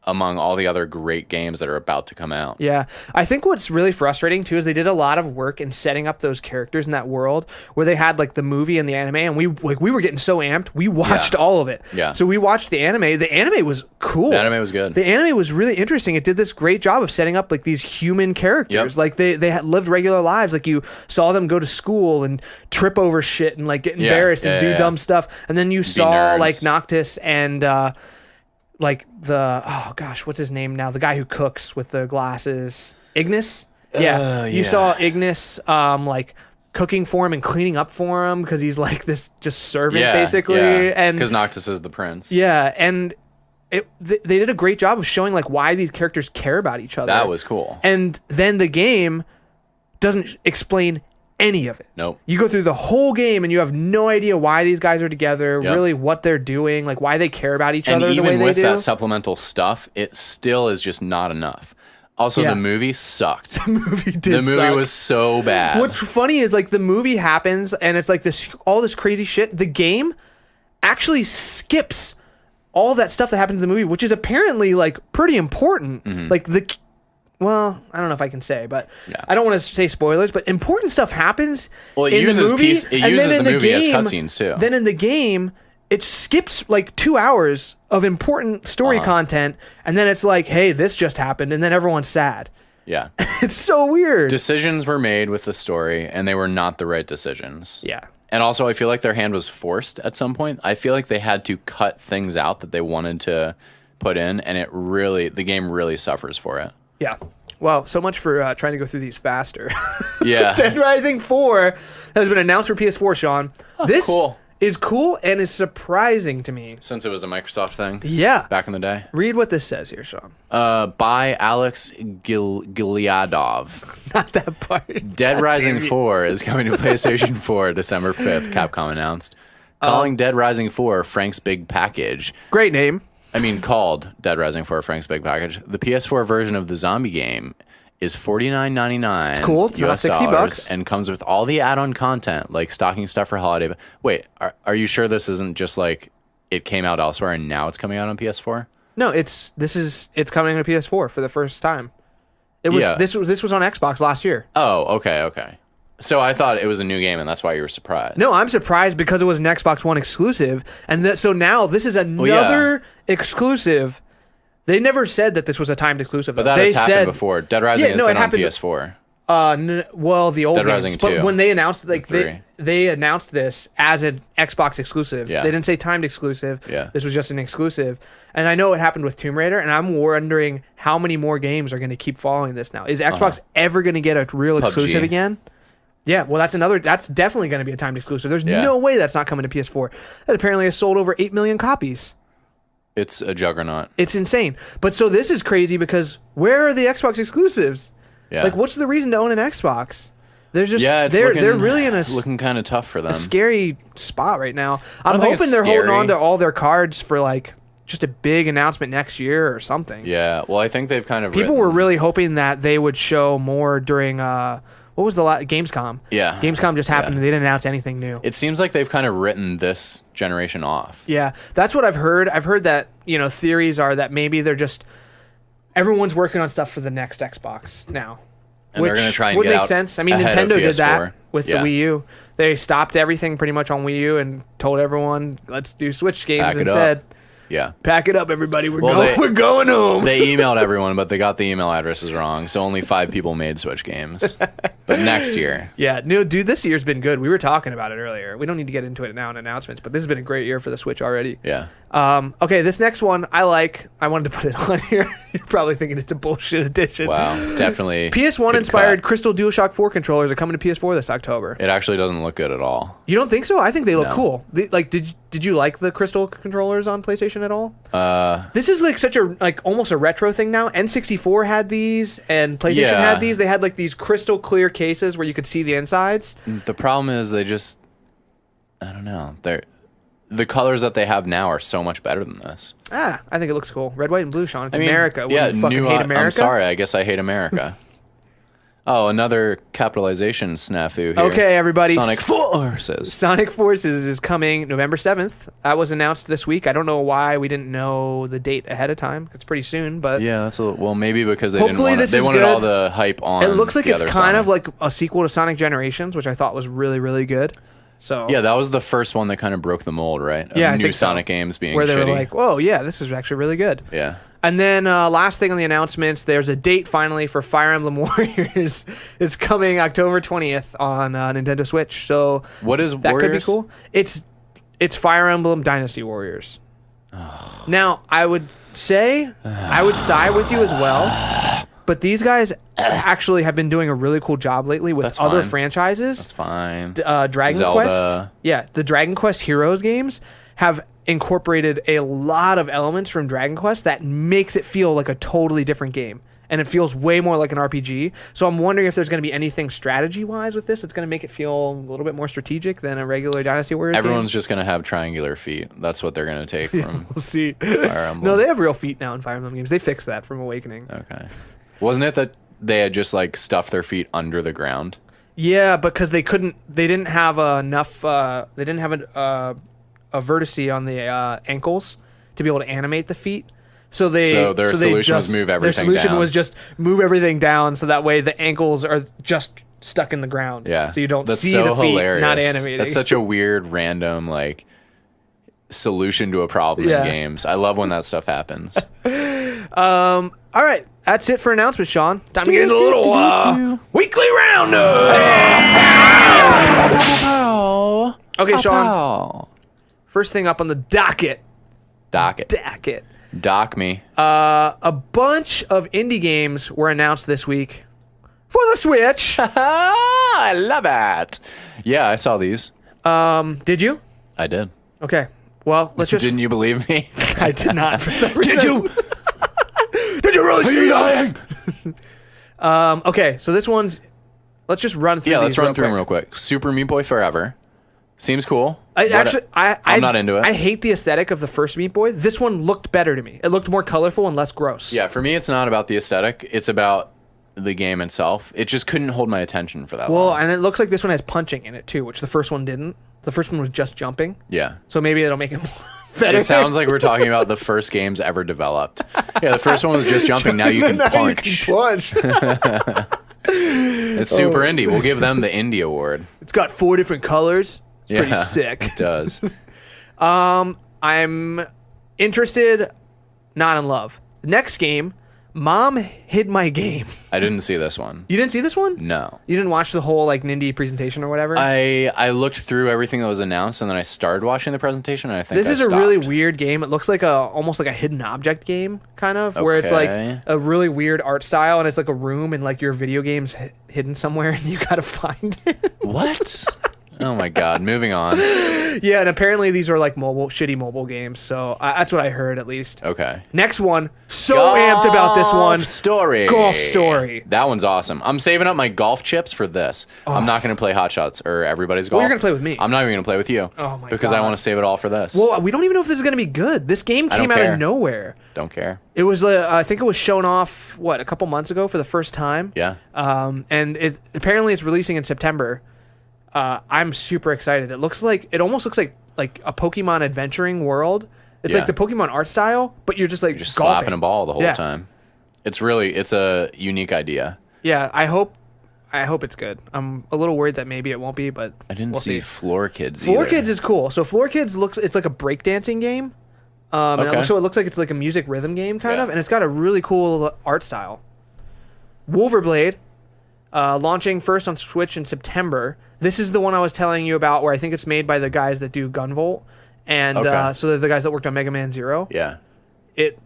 among all the other great games that are about to come out. Yeah. I think what's really frustrating too is they did a lot of work in setting up those characters in that world where they had like the movie and the anime, and we were getting so amped. We watched all of it. Yeah. So we watched the anime. The anime was cool. The anime was good. The anime was really interesting. It did this great job of setting up like these human characters. Like they had lived regular lives. Like you saw them go to school and trip over shit and like get embarrassed and do dumb stuff. And then you saw like Noctis and like what's his name now? The guy who cooks with the glasses. Ignis? Yeah. You saw Ignis like cooking for him and cleaning up for him because he's like this just servant basically. And because Noctis is the prince. Yeah, and they did a great job of showing like why these characters care about each other. That was cool. And then the game doesn't explain any of it. Nope. You go through the whole game and you have no idea why these guys are together, really what they're doing, like why they care about each other the way they do. And even with that supplemental stuff, it still is just not enough. Also, the movie sucked. The movie did The movie was so bad. What's funny is like the movie happens and it's like all this crazy shit. The game actually skips all that stuff that happens in the movie, which is apparently like pretty important. Mm-hmm. Like well, I don't know if I can say, but I don't want to say spoilers, but important stuff happens in the movie. It uses the movie as cutscenes too. Then in the game, it skips like 2 hours of important story content, and then it's like, hey, this just happened, and then everyone's sad. Yeah. It's so weird. Decisions were made with the story, and they were not the right decisions. Yeah. And also, I feel like their hand was forced at some point. I feel like they had to cut things out that they wanted to put in, and the game really suffers for it. Yeah. Well, so much for trying to go through these faster. Yeah. Dead Rising 4 has been announced for PS4, Sean. This is cool and is surprising to me. Since it was a Microsoft thing? Yeah. Back in the day? Read what this says here, Sean. By Alex Gileadov. Not that part. Dead Rising 4 is coming to PlayStation 4 December 5th, Capcom announced. Calling Dead Rising 4 Frank's Big Package. Great name. Called Dead Rising 4 Frank's Big Package. The PS4 version of the zombie game is $49.99. It's cool. It's not $60 and comes with all the add-on content like stocking stuff for holiday. Wait, are you sure this isn't just like it came out elsewhere and now it's coming out on PS4? No, it's coming to PS4 for the first time. It was this was on Xbox last year. Oh, okay. So I thought it was a new game, and that's why you were surprised. No, I'm surprised because it was an Xbox One exclusive, and so now this is another exclusive. They never said that this was a timed exclusive. But that has happened before. Dead Rising has been on PS4. Well, the old Dead Rising 2. But when they announced they announced this as an Xbox exclusive. Yeah. They didn't say timed exclusive. Yeah. This was just an exclusive. And I know it happened with Tomb Raider, and I'm wondering how many more games are going to keep following this now. Is Xbox ever going to get a real exclusive again? Yeah, well, that's definitely going to be a timed exclusive. There's no way that's not coming to PS4. That apparently has sold over 8 million copies. It's a juggernaut. It's insane. But so this is crazy because where are the Xbox exclusives? Yeah. Like, what's the reason to own an Xbox? They're just they're really in looking kind of tough for them. A scary spot right now. I'm hoping they're holding on to all their cards for like just a big announcement next year or something. Yeah. Well, I think they've kind of people were really hoping that they would show more during what was the Gamescom? Yeah. Gamescom just happened and they didn't announce anything new. It seems like they've kind of written this generation off. Yeah. That's what I've heard. I've heard that, theories are that maybe they're just everyone's working on stuff for the next Xbox now. And they're going to try and would get make out sense. I mean, Nintendo did that with the Wii U. They stopped everything pretty much on Wii U and told everyone, let's do Switch games instead. Yeah. Pack it up, everybody. We're going home. They emailed everyone, but they got the email addresses wrong. So only 5 people made Switch games. But next year. Yeah. No, dude, this year's been good. We were talking about it earlier. We don't need to get into it now in announcements, but this has been a great year for the Switch already. Yeah. Okay, this next one I like. I wanted to put it on here. You're probably thinking it's a bullshit edition. Wow. Definitely. PS1 inspired Crystal DualShock 4 controllers are coming to PS4 this October. It actually doesn't look good at all. You don't think so? I think they look cool. Did you like the Crystal controllers on PlayStation at all? This is like such a almost a retro thing now. N64 had these and PlayStation had these. They had like these crystal clear cases where you could see the insides. The problem is I don't know. The colors that they have now are so much better than this. I think it looks cool. Red, white, and blue, Sean. It's America. Yeah, fucking hate America. I'm sorry. I guess I hate America. Oh, another capitalization snafu here. Okay, everybody. Sonic Forces. Sonic Forces is coming November 7th. That was announced this week. I don't know why we didn't know the date ahead of time. It's pretty soon, but yeah, that's well, maybe because they hopefully didn't want they wanted good. all the hype on. It looks like the it's other kind Sonic. of like a sequel to Sonic Generations, which I thought was really, really good. So yeah, that was the first one that kind of broke the mold, right? Yeah, I new think so. Sonic games being where they shitty. were like, "Whoa, yeah, this is actually really good." Yeah. And then last thing on the announcements, there's a date finally for Fire Emblem Warriors. It's coming October 20th on Nintendo Switch. So what is that Warriors? could be cool. It's Fire Emblem Dynasty Warriors. Now, I would say I would side with you as well, but these guys actually have been doing a really cool job lately with That's other fine. franchises. That's fine. Dragon Zelda. Quest. Yeah, the Dragon Quest Heroes games have incorporated a lot of elements from Dragon Quest that makes it feel like a totally different game. And it feels way more like an RPG. So I'm wondering if there's going to be anything strategy-wise with this that's going to make it feel a little bit more strategic than a regular Dynasty Warriors Everyone's game. just going to have triangular feet. That's what they're going to take from We'll see. Fire Emblem. No, they have real feet now in Fire Emblem games. They fixed that from Awakening. Okay. Wasn't it that they had just like stuffed their feet under the ground? Yeah, because they didn't have enough, they didn't have a vertice on the ankles to be able to animate the feet. So their solution was move everything Their solution down. was just move everything down so that way the ankles are just stuck in the ground. Yeah. So you don't That's see so the feet hilarious. not animating. That's such a weird, random, like, solution to a problem Yeah. in games. I love when that stuff happens. All right. That's it for announcements, Sean. Time to get into a little weekly roundup. Okay, Sean. First thing up on the docket. Dock me. A bunch of indie games were announced this week for the Switch. I love it. Yeah, I saw these. Did you? I did. Okay. Well, let's just. Didn't you believe me? I did not. For some reason. Did you? Did you really see lying? Okay, so this one's. Let's just run through. Yeah, let's these run through them quick. real quick. Super Meat Boy Forever. Seems cool. I'm not into it. I hate the aesthetic of the first Meat Boy. This one looked better to me. It looked more colorful and less gross. Yeah, for me, it's not about the aesthetic. It's about the game itself. It just couldn't hold my attention for that long. Well, and it looks like this one has punching in it too, which the first one didn't. The first one was just jumping. Yeah. So maybe it'll make it more better. It sounds like we're talking about the first games ever developed. Yeah, the first one was just jumping. Now you can punch. It's super indie. We'll give them the indie award. It's got 4 different colors. It's pretty Yeah, sick. It does. I'm interested, not in love. Next game, Mom Hid My Game. I didn't see this one. You didn't see this one? No. You didn't watch the whole like Nindy presentation or whatever? I looked through everything that was announced and then I started watching the presentation and I think This is I a really stopped. weird game. It looks like almost like a hidden object game, kind of, where it's like Okay. a really weird art style and it's like a room and like your video game's hidden somewhere and you gotta find it. What? Oh my god. Moving on. Yeah, and apparently these are like shitty mobile games. So that's what I heard at least. Okay. Next one, amped about this one. Golf Story. That one's awesome. I'm saving up my golf chips for this. I'm not going to play Hot Shots or Everybody's Golf. Well, you're gonna play with me. I'm not even going to play with you. Oh my because God. I want to save it all for this. Well, we don't even know if this is gonna be good. This game don't came out care. of nowhere. Don't care. It was, I think it was shown off, a couple months ago for the first time. Yeah. And apparently it's releasing in September. I'm super excited. It almost looks like a Pokemon adventuring world. It's Yeah. like the Pokemon art style, but you're just like Just golfing. slapping a ball the whole Yeah. time. It's a unique idea. Yeah, I hope it's good. I'm a little worried that maybe it won't be, but I didn't we'll see see. Floor Kids Floor either. Kids is cool. So Floor Kids it's like a breakdancing game. Okay. So it looks like it's like a music rhythm game kind Yeah. of, and it's got a really cool art style. Wolverblade, launching first on Switch in September. This is the one I was telling you about, where I think it's made by the guys that do Gunvolt, and Okay. so they're the guys that worked on Mega Man Zero. Yeah. It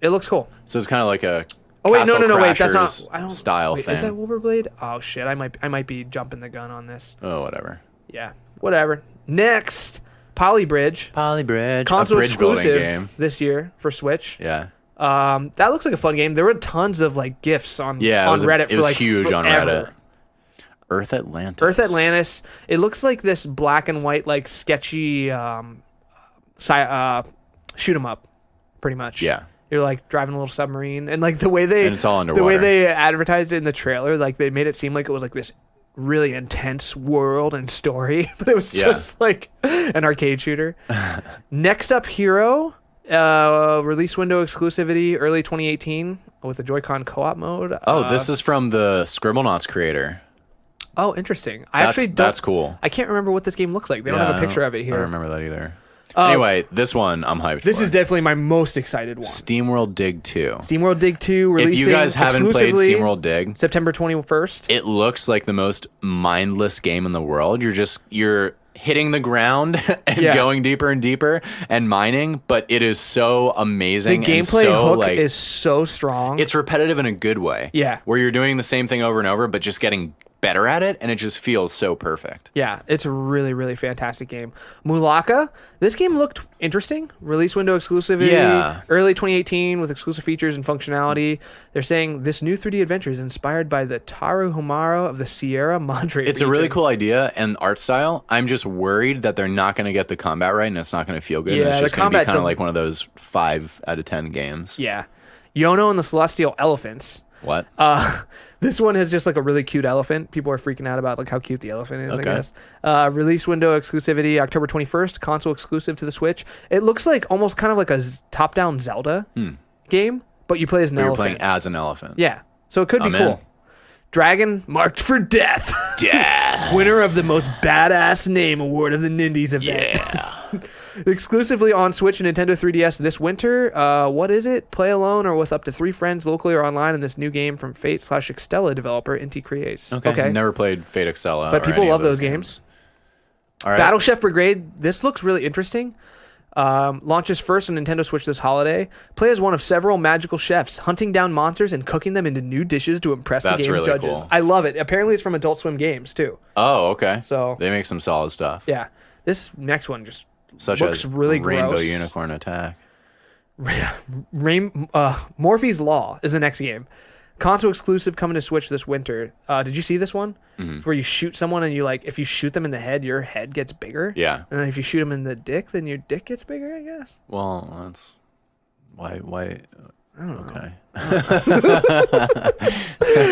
looks cool. So it's kind of like a Oh wait, no, Castle wait, that's not. Crashers I don't style wait, thing. Is that Wolverblade? Oh shit, I might be jumping the gun on this. Oh, whatever. Yeah, whatever. Next, Polybridge, Polybridge. console a bridge building exclusive game. this year for Switch. Yeah. That looks like a fun game. There were tons of like GIFs on Reddit it for was like huge on forever. Reddit. Earth Atlantis. Earth Atlantis. It looks like this black and white, like sketchy, shoot 'em up, pretty much. Yeah. You're like driving a little submarine, and like the way it's all underwater. The way they advertised it in the trailer, like they made it seem like it was like this really intense world and story, but it was just like an arcade shooter. Next up, Hero, release window exclusivity early 2018 with the Joy-Con co-op mode. This is from the Scribblenauts creator. Oh, interesting. That's cool. I can't remember what this game looks like. They don't have a picture of it here. I don't remember that either. Anyway, this one I'm hyped for. This is definitely my most excited one. SteamWorld Dig 2. SteamWorld Dig 2 releasing If you guys haven't played SteamWorld Dig, September 21st. It looks like the most mindless game in the world. You're hitting the ground and going deeper and deeper and mining, but it is so amazing. The gameplay hook is so strong. It's repetitive in a good way. Yeah. Where you're doing the same thing over and over, but just getting better at it, and it just feels so perfect. Yeah, it's a really, really fantastic game. Mulaka, this game looked interesting. Release window exclusivity, early 2018 with exclusive features and functionality. They're saying this new 3D adventure is inspired by the Tarahumara of the Sierra Madre It's region. a really cool idea and art style. I'm just worried that they're not going to get the combat right, and it's not going to feel good. Yeah, and it's just going to be kind of like one of those 5 out of 10 games. Yeah. Yono and the Celestial Elephants. What? This one has just like a really cute elephant. People are freaking out about like how cute the elephant is, I guess. Release window exclusivity October 21st, console exclusive to the Switch. It looks like almost kind of like a top-down Zelda game, but you play as an elephant. You're playing as an elephant. Yeah. So it could be cool. Dragon marked for death. Death. Winner of the most badass name award of the Nindies event. Yeah. Exclusively on Switch and Nintendo 3DS this winter. What is it? Play alone or with up to 3 friends locally or online in this new game from Fate/Extella developer Inti Creates. Okay. Never played Fate Extella. But people love those games. All right. Battle Chef Brigade. This looks really interesting. Launches first on Nintendo Switch this holiday. Play as one of several magical chefs, hunting down monsters and cooking them into new dishes to impress the game's really judges. Cool. I love it. Apparently it's from Adult Swim Games too. Oh, okay. So they make some solid stuff. Yeah. This next one just such looks as really Rainbow gross. Unicorn Attack. Morphe's Law is the next game. Console exclusive coming to Switch this winter. Did you see this one? Mm-hmm. It's where you shoot someone and you like, if you shoot them in the head, your head gets bigger. Yeah. And then if you shoot them in the dick, then your dick gets bigger, I guess. Well, that's why I don't know.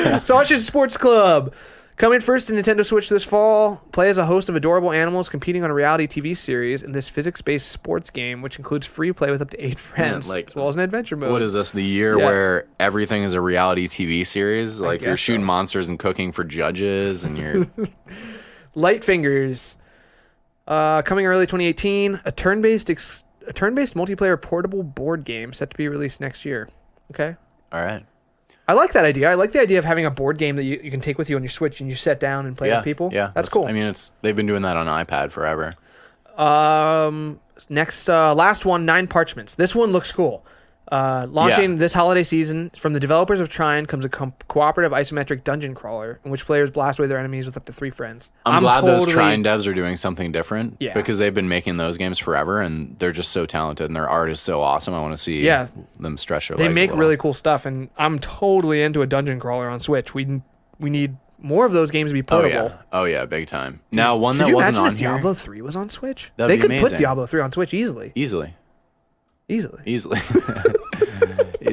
Okay. Sausage Sports Club. Coming first to Nintendo Switch this fall, play as a host of adorable animals competing on a reality TV series in this physics-based sports game, which includes free play with up to 8 friends, as well as an adventure mode. What is this, the year where everything is a reality TV series? Like you're shooting monsters and cooking for judges, and you're... Light Fingers. Coming early 2018, a turn-based multiplayer portable board game set to be released next year. Okay. All right. I like that idea. I like the idea of having a board game that you can take with you on your Switch and you sit down and play with people. Yeah, that's cool. I mean, they've been doing that on iPad forever. Next, last one, 9 Parchments. This one looks cool. Launching this holiday season, from the developers of Trine comes a cooperative isometric dungeon crawler in which players blast away their enemies with up to 3 friends. I'm glad those Trine devs are doing something different because they've been making those games forever and they're just so talented and their art is so awesome. I want to see them stretch their legs. They make really cool stuff, and I'm totally into a dungeon crawler on Switch. We need more of those games to be portable. Oh yeah, big time. Now, one that wasn't on here. Diablo 3 was on Switch? They could put Diablo 3 on Switch easily. Easily.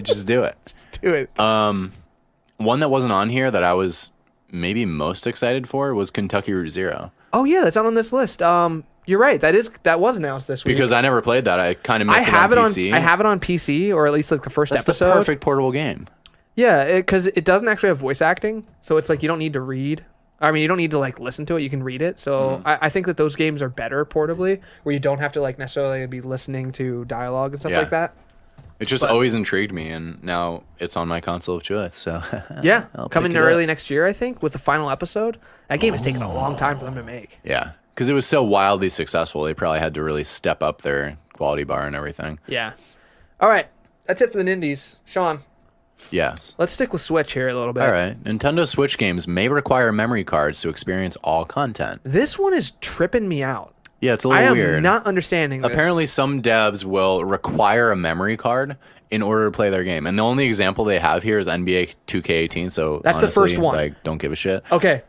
Just do it. Just do it. One that wasn't on here that I was maybe most excited for was Kentucky Route Zero. Oh yeah, that's not on this list. You're right. That was announced this week. Because I never played that. I kind of missed it on PC. I have it on PC, or at least like the first episode. That's the perfect portable game. Yeah, because it doesn't actually have voice acting, so it's like you don't need to read. I mean, you don't need to like listen to it. You can read it. So I think that those games are better portably, where you don't have to like necessarily be listening to dialogue and stuff like that. It just always intrigued me, and now it's on my console of choice. So yeah, coming early next year, I think, with the final episode. That game has taken a long time for them to make. Yeah, because it was so wildly successful. They probably had to really step up their quality bar and everything. Yeah. All right, that's it for the Nindies. Sean. Yes. Let's stick with Switch here a little bit. All right. Nintendo Switch games may require memory cards to experience all content. This one is tripping me out. Yeah, it's a little weird. I am not understanding this. Apparently, some devs will require a memory card in order to play their game. And the only example they have here is NBA 2K18. So that's honestly, the first one. Like, don't give a shit. Okay.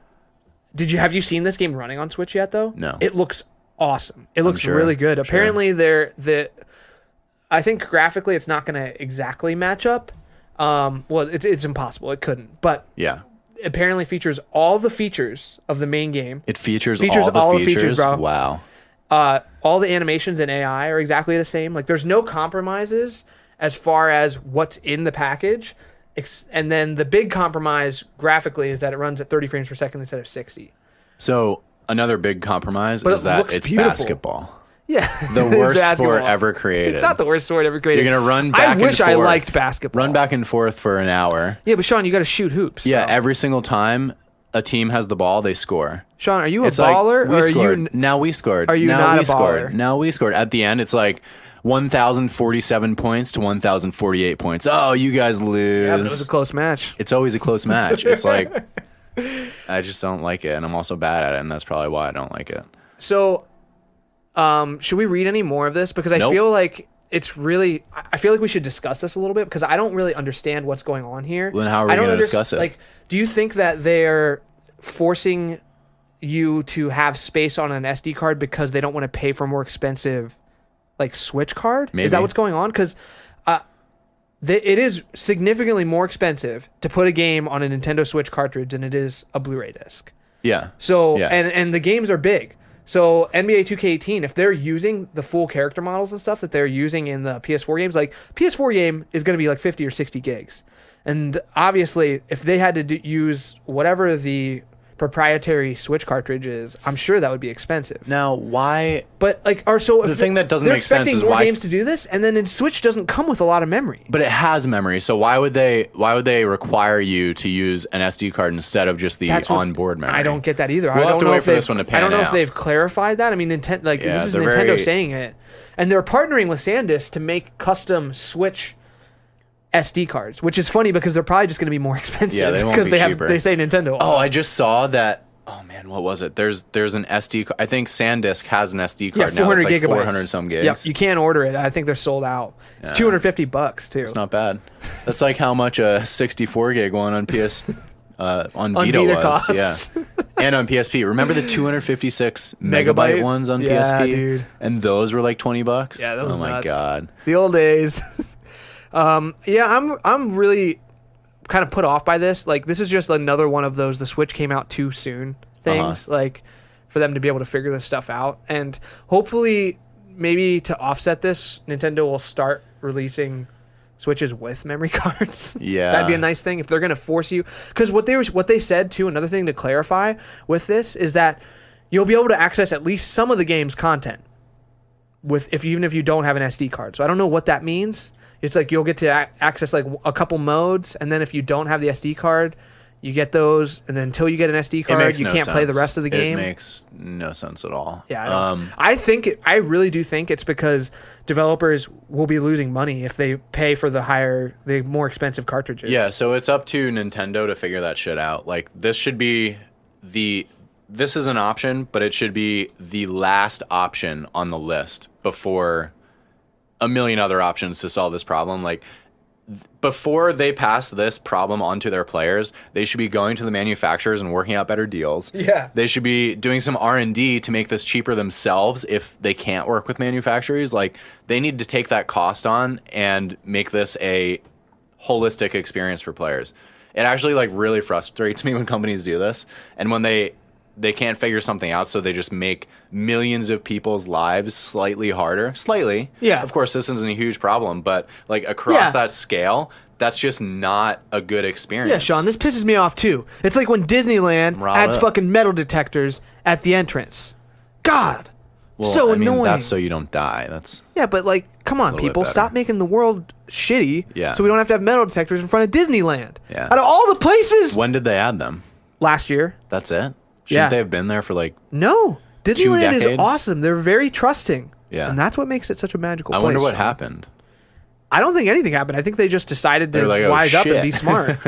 Have you seen this game running on Switch yet, though? No. It looks awesome. It looks really good. Apparently, I think graphically it's not going to exactly match up. Well, it's impossible. It couldn't. But yeah, apparently features all the features of the main game. It features all the features, bro. Wow. All the animations and AI are exactly the same. Like, there's no compromises as far as what's in the package. And then the big compromise graphically is that it runs at 30 frames per second instead of 60. So another big compromise is that it's beautiful. Basketball. Yeah. The worst sport ever created. It's not the worst sport ever created. You're going to run back and forth. I wish I liked basketball. Run back and forth for an hour. Yeah, but Sean, you got to shoot hoops. Yeah, every single time a team has the ball, they score. Sean, are you a baller? Like, we scored. Now we scored. Are you now not we a scored. baller? Now we scored. At the end, it's like 1,047 points to 1,048 points. Oh, you guys lose. Yeah, but it was a close match. It's always a close match. It's like, I just don't like it, and I'm also bad at it, and that's probably why I don't like it. So, should we read any more of this? Because I feel like it's really... I feel like we should discuss this a little bit, because I don't really understand what's going on here. Well, then how are we going to discuss it? Like, do you think that they're forcing you to have space on an SD card because they don't want to pay for more expensive, like, Switch card? Maybe. Is that what's going on? Because it is significantly more expensive to put a game on a Nintendo Switch cartridge than it is a Blu-ray disc. Yeah. So, and the games are big. So NBA 2K18, if they're using the full character models and stuff that they're using in the PS4 games, like, PS4 game is going to be like 50 or 60 gigs. And obviously, if they had to use whatever the proprietary Switch cartridge is, I'm sure that would be expensive. Now, why? But like, or so the thing that doesn't make sense is why games to do this, and then in Switch doesn't come with a lot of memory. But it has memory, so why would they require you to use an SD card instead of just the onboard memory? I don't get that either. We'll have to wait for this one to pan out. I don't know if they've clarified that. I mean, this is Nintendo saying it, and they're partnering with SanDisk to make custom Switch SD cards, which is funny because they're probably just going to be more expensive. Yeah, they won't be cheaper. They say Nintendo. Oh, I just saw that. Oh man, what was it? There's an SD card. I think SanDisk has an SD card now. 400 that's like gigabytes. 400 some gigs. Yep, you can't order it. I think they're sold out. It's $250 too. It's not bad. That's like how much a 64 gig one on on Vita was. Costs. Yeah. And on PSP. Remember the 256 megabyte ones on PSP? Dude. And those were like $20? Yeah, that was nuts. Oh my god. The old days. I'm really kind of put off by this. Like, this is just another one of those the Switch came out too soon things, like, for them to be able to figure this stuff out. And hopefully, maybe to offset this, Nintendo will start releasing Switches with memory cards. Yeah. That'd be a nice thing if they're going to force you. Because what they said, too, another thing to clarify with this is that you'll be able to access at least some of the game's content even if you don't have an SD card. So I don't know what that means. It's like you'll get to access like a couple modes, and then if you don't have the SD card, you get those, and then until you get an SD card, you can't play the rest of the game. It makes no sense at all. Yeah, I really do think it's because developers will be losing money if they pay for the more expensive cartridges. Yeah, so it's up to Nintendo to figure that shit out. Like, this should be this is an option, but it should be the last option on the list before a million other options to solve this problem. Like, before they pass this problem onto their players, they should be going to the manufacturers and working out better deals. Yeah. They should be doing some R&D to make this cheaper themselves if they can't work with manufacturers. Like, they need to take that cost on and make this a holistic experience for players. It actually, like, really frustrates me when companies do this. And when they can't figure something out, so they just make millions of people's lives slightly harder. Slightly. Yeah. Of course, this isn't a huge problem, but like across that scale, that's just not a good experience. Yeah, Sean, this pisses me off too. It's like when Disneyland adds fucking metal detectors at the entrance. God. Well, so I mean, annoying. that's so you don't die. That's yeah, but like, come on, people, stop making the world shitty. Yeah. So we don't have to have metal detectors in front of Disneyland. Yeah. Out of all the places. When did they add them? Last year. That's it? Shouldn't they have been there for like No. Disneyland is 2 decades? awesome. They're very trusting. Yeah. And that's what makes it such a magical place. I wonder what happened. I don't think anything happened. I think they just decided to like, wise up and be smart.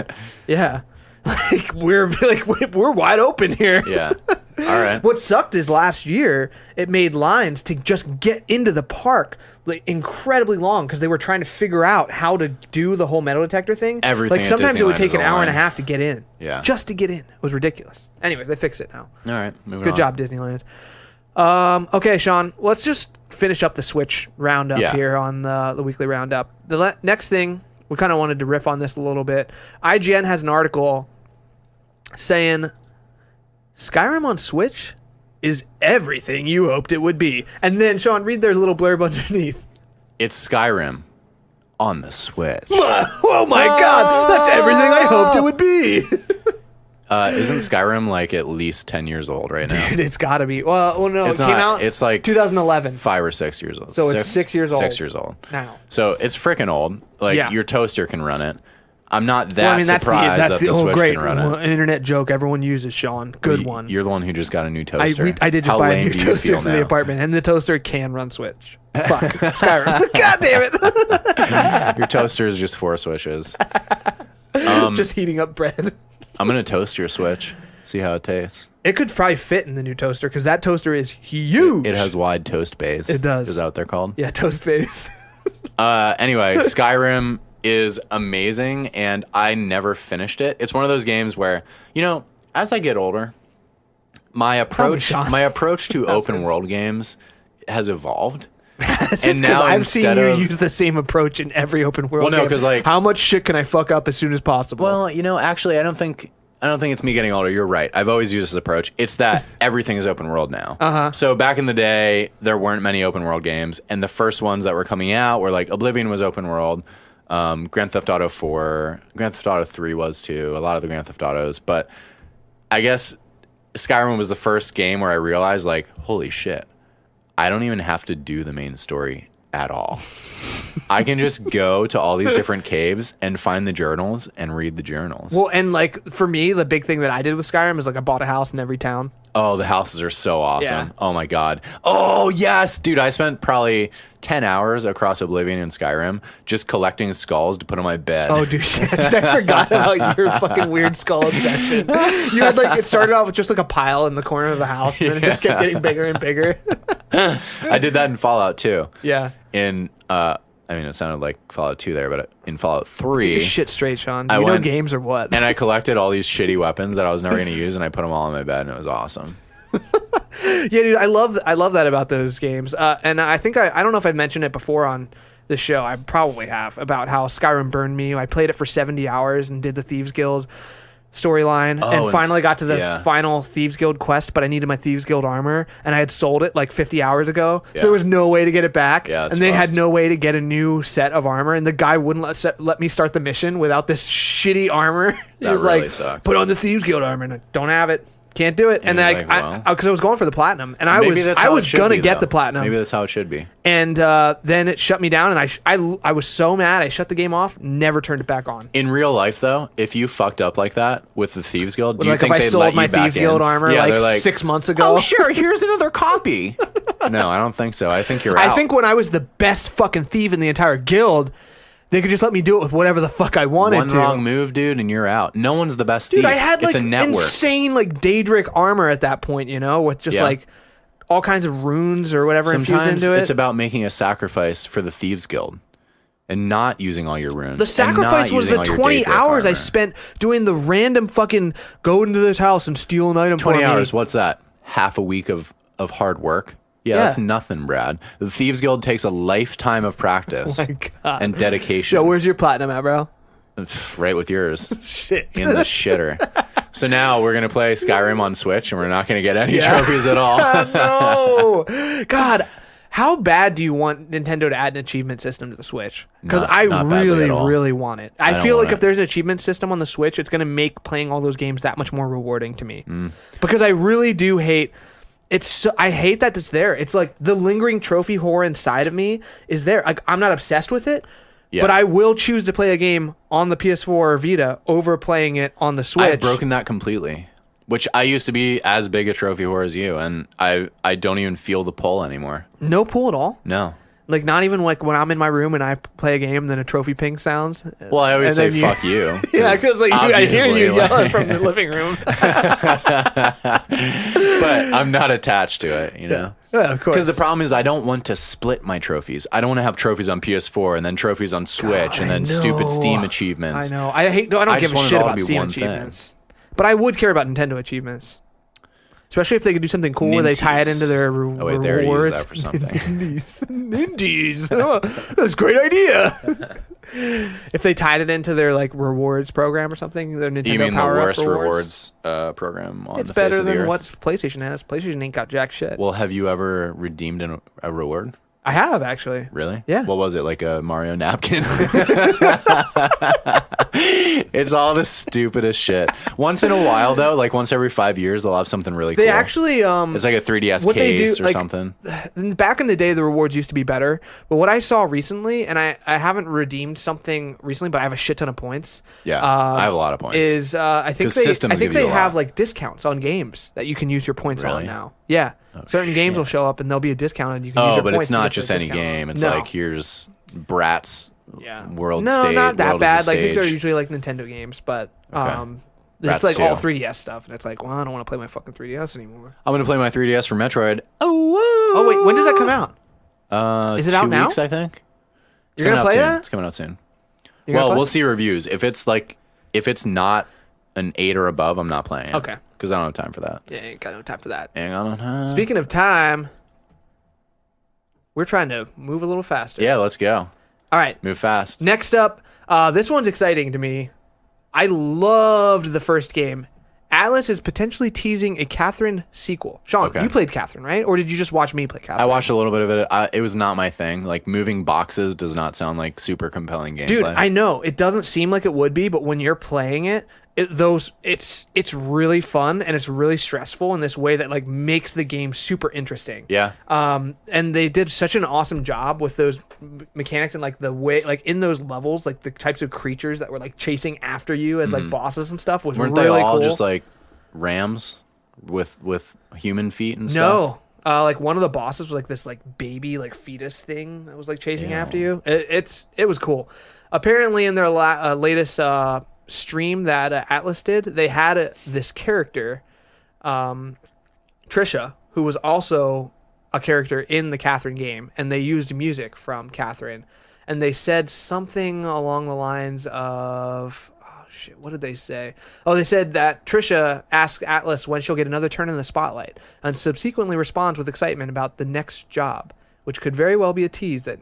Yeah. Like, we're wide open here. Yeah. All right. What sucked is last year it made lines to just get into the park like incredibly long because they were trying to figure out how to do the whole metal detector thing. Everything like sometimes at it would Disneyland take is an a hour and a line. half to get in. Yeah. Just to get in. It was ridiculous. Anyways, they fixed it now. All right. Moving Good on. job, Disneyland. Okay, Sean, let's just finish up the Switch roundup here on the weekly roundup. The next thing, we kind of wanted to riff on this a little bit. IGN has an article saying Skyrim on Switch is everything you hoped it would be. And then, Sean, read their little blurb underneath. It's Skyrim on the Switch. Oh my God, that's everything I hoped it would be. Isn't Skyrim like at least 10 years old right now? Dude, it's got to be. Well, no, it came out. It's like 2011, 5 or 6 years old. So it's 6 years old. 6 years old now. So it's freaking old. Like your toaster can run it. I'm not that surprised that the Switch can run it. Internet joke everyone uses, Sean. Good one. You're the one who just got a new toaster. I did just buy a new toaster for the apartment, and the toaster can run Switch. Fuck Skyrim. God damn it. Your toaster is just 4 switches. Just heating up bread. I'm gonna toast your Switch. See how it tastes. It could probably fit in the new toaster because that toaster is huge. It has wide toast bays. It does. Is that what they're called? Yeah, toast bays. Anyway, Skyrim is amazing, and I never finished it. It's one of those games where, as I get older, my approach to open world games has evolved. And now I've seen you use the same approach in every open world game. Because how much shit can I fuck up as soon as possible? Well, actually, I don't think it's me getting older. You're right. I've always used this approach. It's that everything is open world now. So back in the day, there weren't many open world games, and the first ones that were coming out were like Oblivion was open world, Grand Theft Auto 4, Grand Theft Auto 3 was too. A lot of the Grand Theft Autos, but I guess Skyrim was the first game where I realized, like, holy shit, I don't even have to do the main story at all. I can just go to all these different caves and find the journals and read the journals. Well, and like for me, the big thing that I did with Skyrim is like I bought a house in every town. Oh, the houses are so awesome. Yeah. Oh my God. Oh yes, dude. I spent probably 10 hours across Oblivion and Skyrim just collecting skulls to put on my bed. Oh, dude, shit. I forgot about your fucking weird skull obsession. You had like, it started off with just like a pile in the corner of the house, and then it just kept getting bigger and bigger. I did that in Fallout 2. Yeah. It sounded like Fallout 2 there, but in Fallout 3... Get your shit straight, Sean. Do you know games or what? And I collected all these shitty weapons that I was never going to use, and I put them all on my bed, and it was awesome. Yeah, dude, I love that about those games. And I think I don't know if I've mentioned it before on the show. I probably have, about how Skyrim burned me. I played it for 70 hours and did the Thieves Guild storyline and finally got to the final Thieves Guild quest, but I needed my Thieves Guild armor, and I had sold it like 50 hours ago, so there was no way to get it back, and they had no way to get a new set of armor, and the guy wouldn't let me start the mission without this shitty armor. He was really like, sucks. Put on the Thieves Guild armor, and I don't have it. Can't do it. And because I was going for the platinum, and I was gonna get the platinum. Maybe that's how it should be. And then it shut me down, and I was so mad. I shut the game off, never turned it back on. In real life, though, if you fucked up like that with the Thieves Guild, do you think they'd let you back in? If I sold my Thieves Guild armor like 6 months ago? Oh, sure, here's another copy. No, I don't think so. I think you're out. I think when I was the best fucking thief in the entire guild, they could just let me do it with whatever the fuck I wanted to. One wrong move, dude, and you're out. No one's the best thief. Dude, I had like it's a network. Insane like Daedric armor at that point, with just like all kinds of runes or whatever infused into it. It's about making a sacrifice for the Thieves Guild and not using all your runes. The sacrifice was the 20 hours I spent doing the random fucking go into this house and steal an item 20 for me. 20 hours, what's that? Half a week of hard work? Yeah, that's nothing, Brad. The Thieves Guild takes a lifetime of practice and dedication. Yo, where's your platinum at, bro? Right with yours. Shit. In the shitter. So now we're going to play Skyrim on Switch, and we're not going to get any trophies at all. No. God, how bad do you want Nintendo to add an achievement system to the Switch? Because I really want it. I feel like if there's an achievement system on the Switch, it's going to make playing all those games that much more rewarding to me. Because I really do hate... I hate that it's there. It's like the lingering trophy horror inside of me is there. Like, I'm not obsessed with it, but I will choose to play a game on the PS4 or Vita over playing it on the Switch. I've broken that completely, which I used to be as big a trophy whore as you, and I don't even feel the pull anymore. No pull at all? No. Like, not even like when I'm in my room and I play a game, then a trophy ping sounds. Well, I always say fuck you. Yeah, because like I hear you yelling from the living room. But I'm not attached to it, Yeah, of course. Because the problem is I don't want to split my trophies. I don't want to have trophies on PS4 and then trophies on Switch and then stupid Steam achievements. I know. I don't give a shit about Steam achievements. But I would care about Nintendo achievements. Especially if they could do something cool where they tie it into their rewards. They already used that for something. Nindies. Oh, that's a great idea. If they tied it into their like rewards program or something, their Nintendo You mean the Power Up worst rewards program on it's the face better of the than earth? what PlayStation has. PlayStation ain't got jack shit. Well, have you ever redeemed a reward? I have actually. Really? Yeah. What was it, like a Mario napkin? It's all the stupidest shit. Once in a while, though, like once every 5 years, they'll have something really cool. They actually, it's like a 3DS what they case do, or like, something. Back in the day, the rewards used to be better. But what I saw recently, and I haven't redeemed something recently, but I have a shit ton of points. Yeah, I have a lot of points. Is I think they have like discounts on games that you can use your points on now. Yeah. Certain games will show up and there'll be a discount and you can use your points. Oh, but it's not just any game. It's like here's Bratz World Stage. No, not that World bad. Is a Like I think Stage. they're usually like Nintendo games, but Bratz it's like 2. all 3DS stuff, and it's like, well, I don't want to play my fucking 3DS anymore. I'm gonna play my 3DS for Metroid. Oh wait, when does that come out? Is it out now? 2 weeks, I think. You're gonna play that? It's coming out soon. Well, We'll see reviews. If it's not an 8 or above, I'm not playing it. Okay. Because I don't have time for that. Yeah, ain't got no time for that. Ain't got no time. Speaking of time, we're trying to move a little faster. Yeah, let's go. All right. Move fast. Next up, this one's exciting to me. I loved the first game. Atlas is potentially teasing a Catherine sequel. Sean, you played Catherine, right? Or did you just watch me play Catherine? I watched a little bit of it. It was not my thing. Like, moving boxes does not sound like super compelling gameplay. Dude, I know. It doesn't seem like it would be, but when you're playing it, it's really fun and it's really stressful in this way that like makes the game super interesting. Yeah. And they did such an awesome job with those mechanics and like the way, like in those levels, like the types of creatures that were like chasing after you as like bosses and stuff was Weren't really they all cool. just like rams with human feet and stuff? No. Like one of the bosses was like this like baby like fetus thing that was like chasing after you. It was cool. Apparently in their latest stream that Atlas did, they had this character, Trisha, who was also a character in the Catherine game, and they used music from Catherine, and they said something along the lines of, oh shit, what did they say? Oh, they said that Trisha asked Atlas when she'll get another turn in the spotlight, and subsequently responds with excitement about the next job, which could very well be a tease that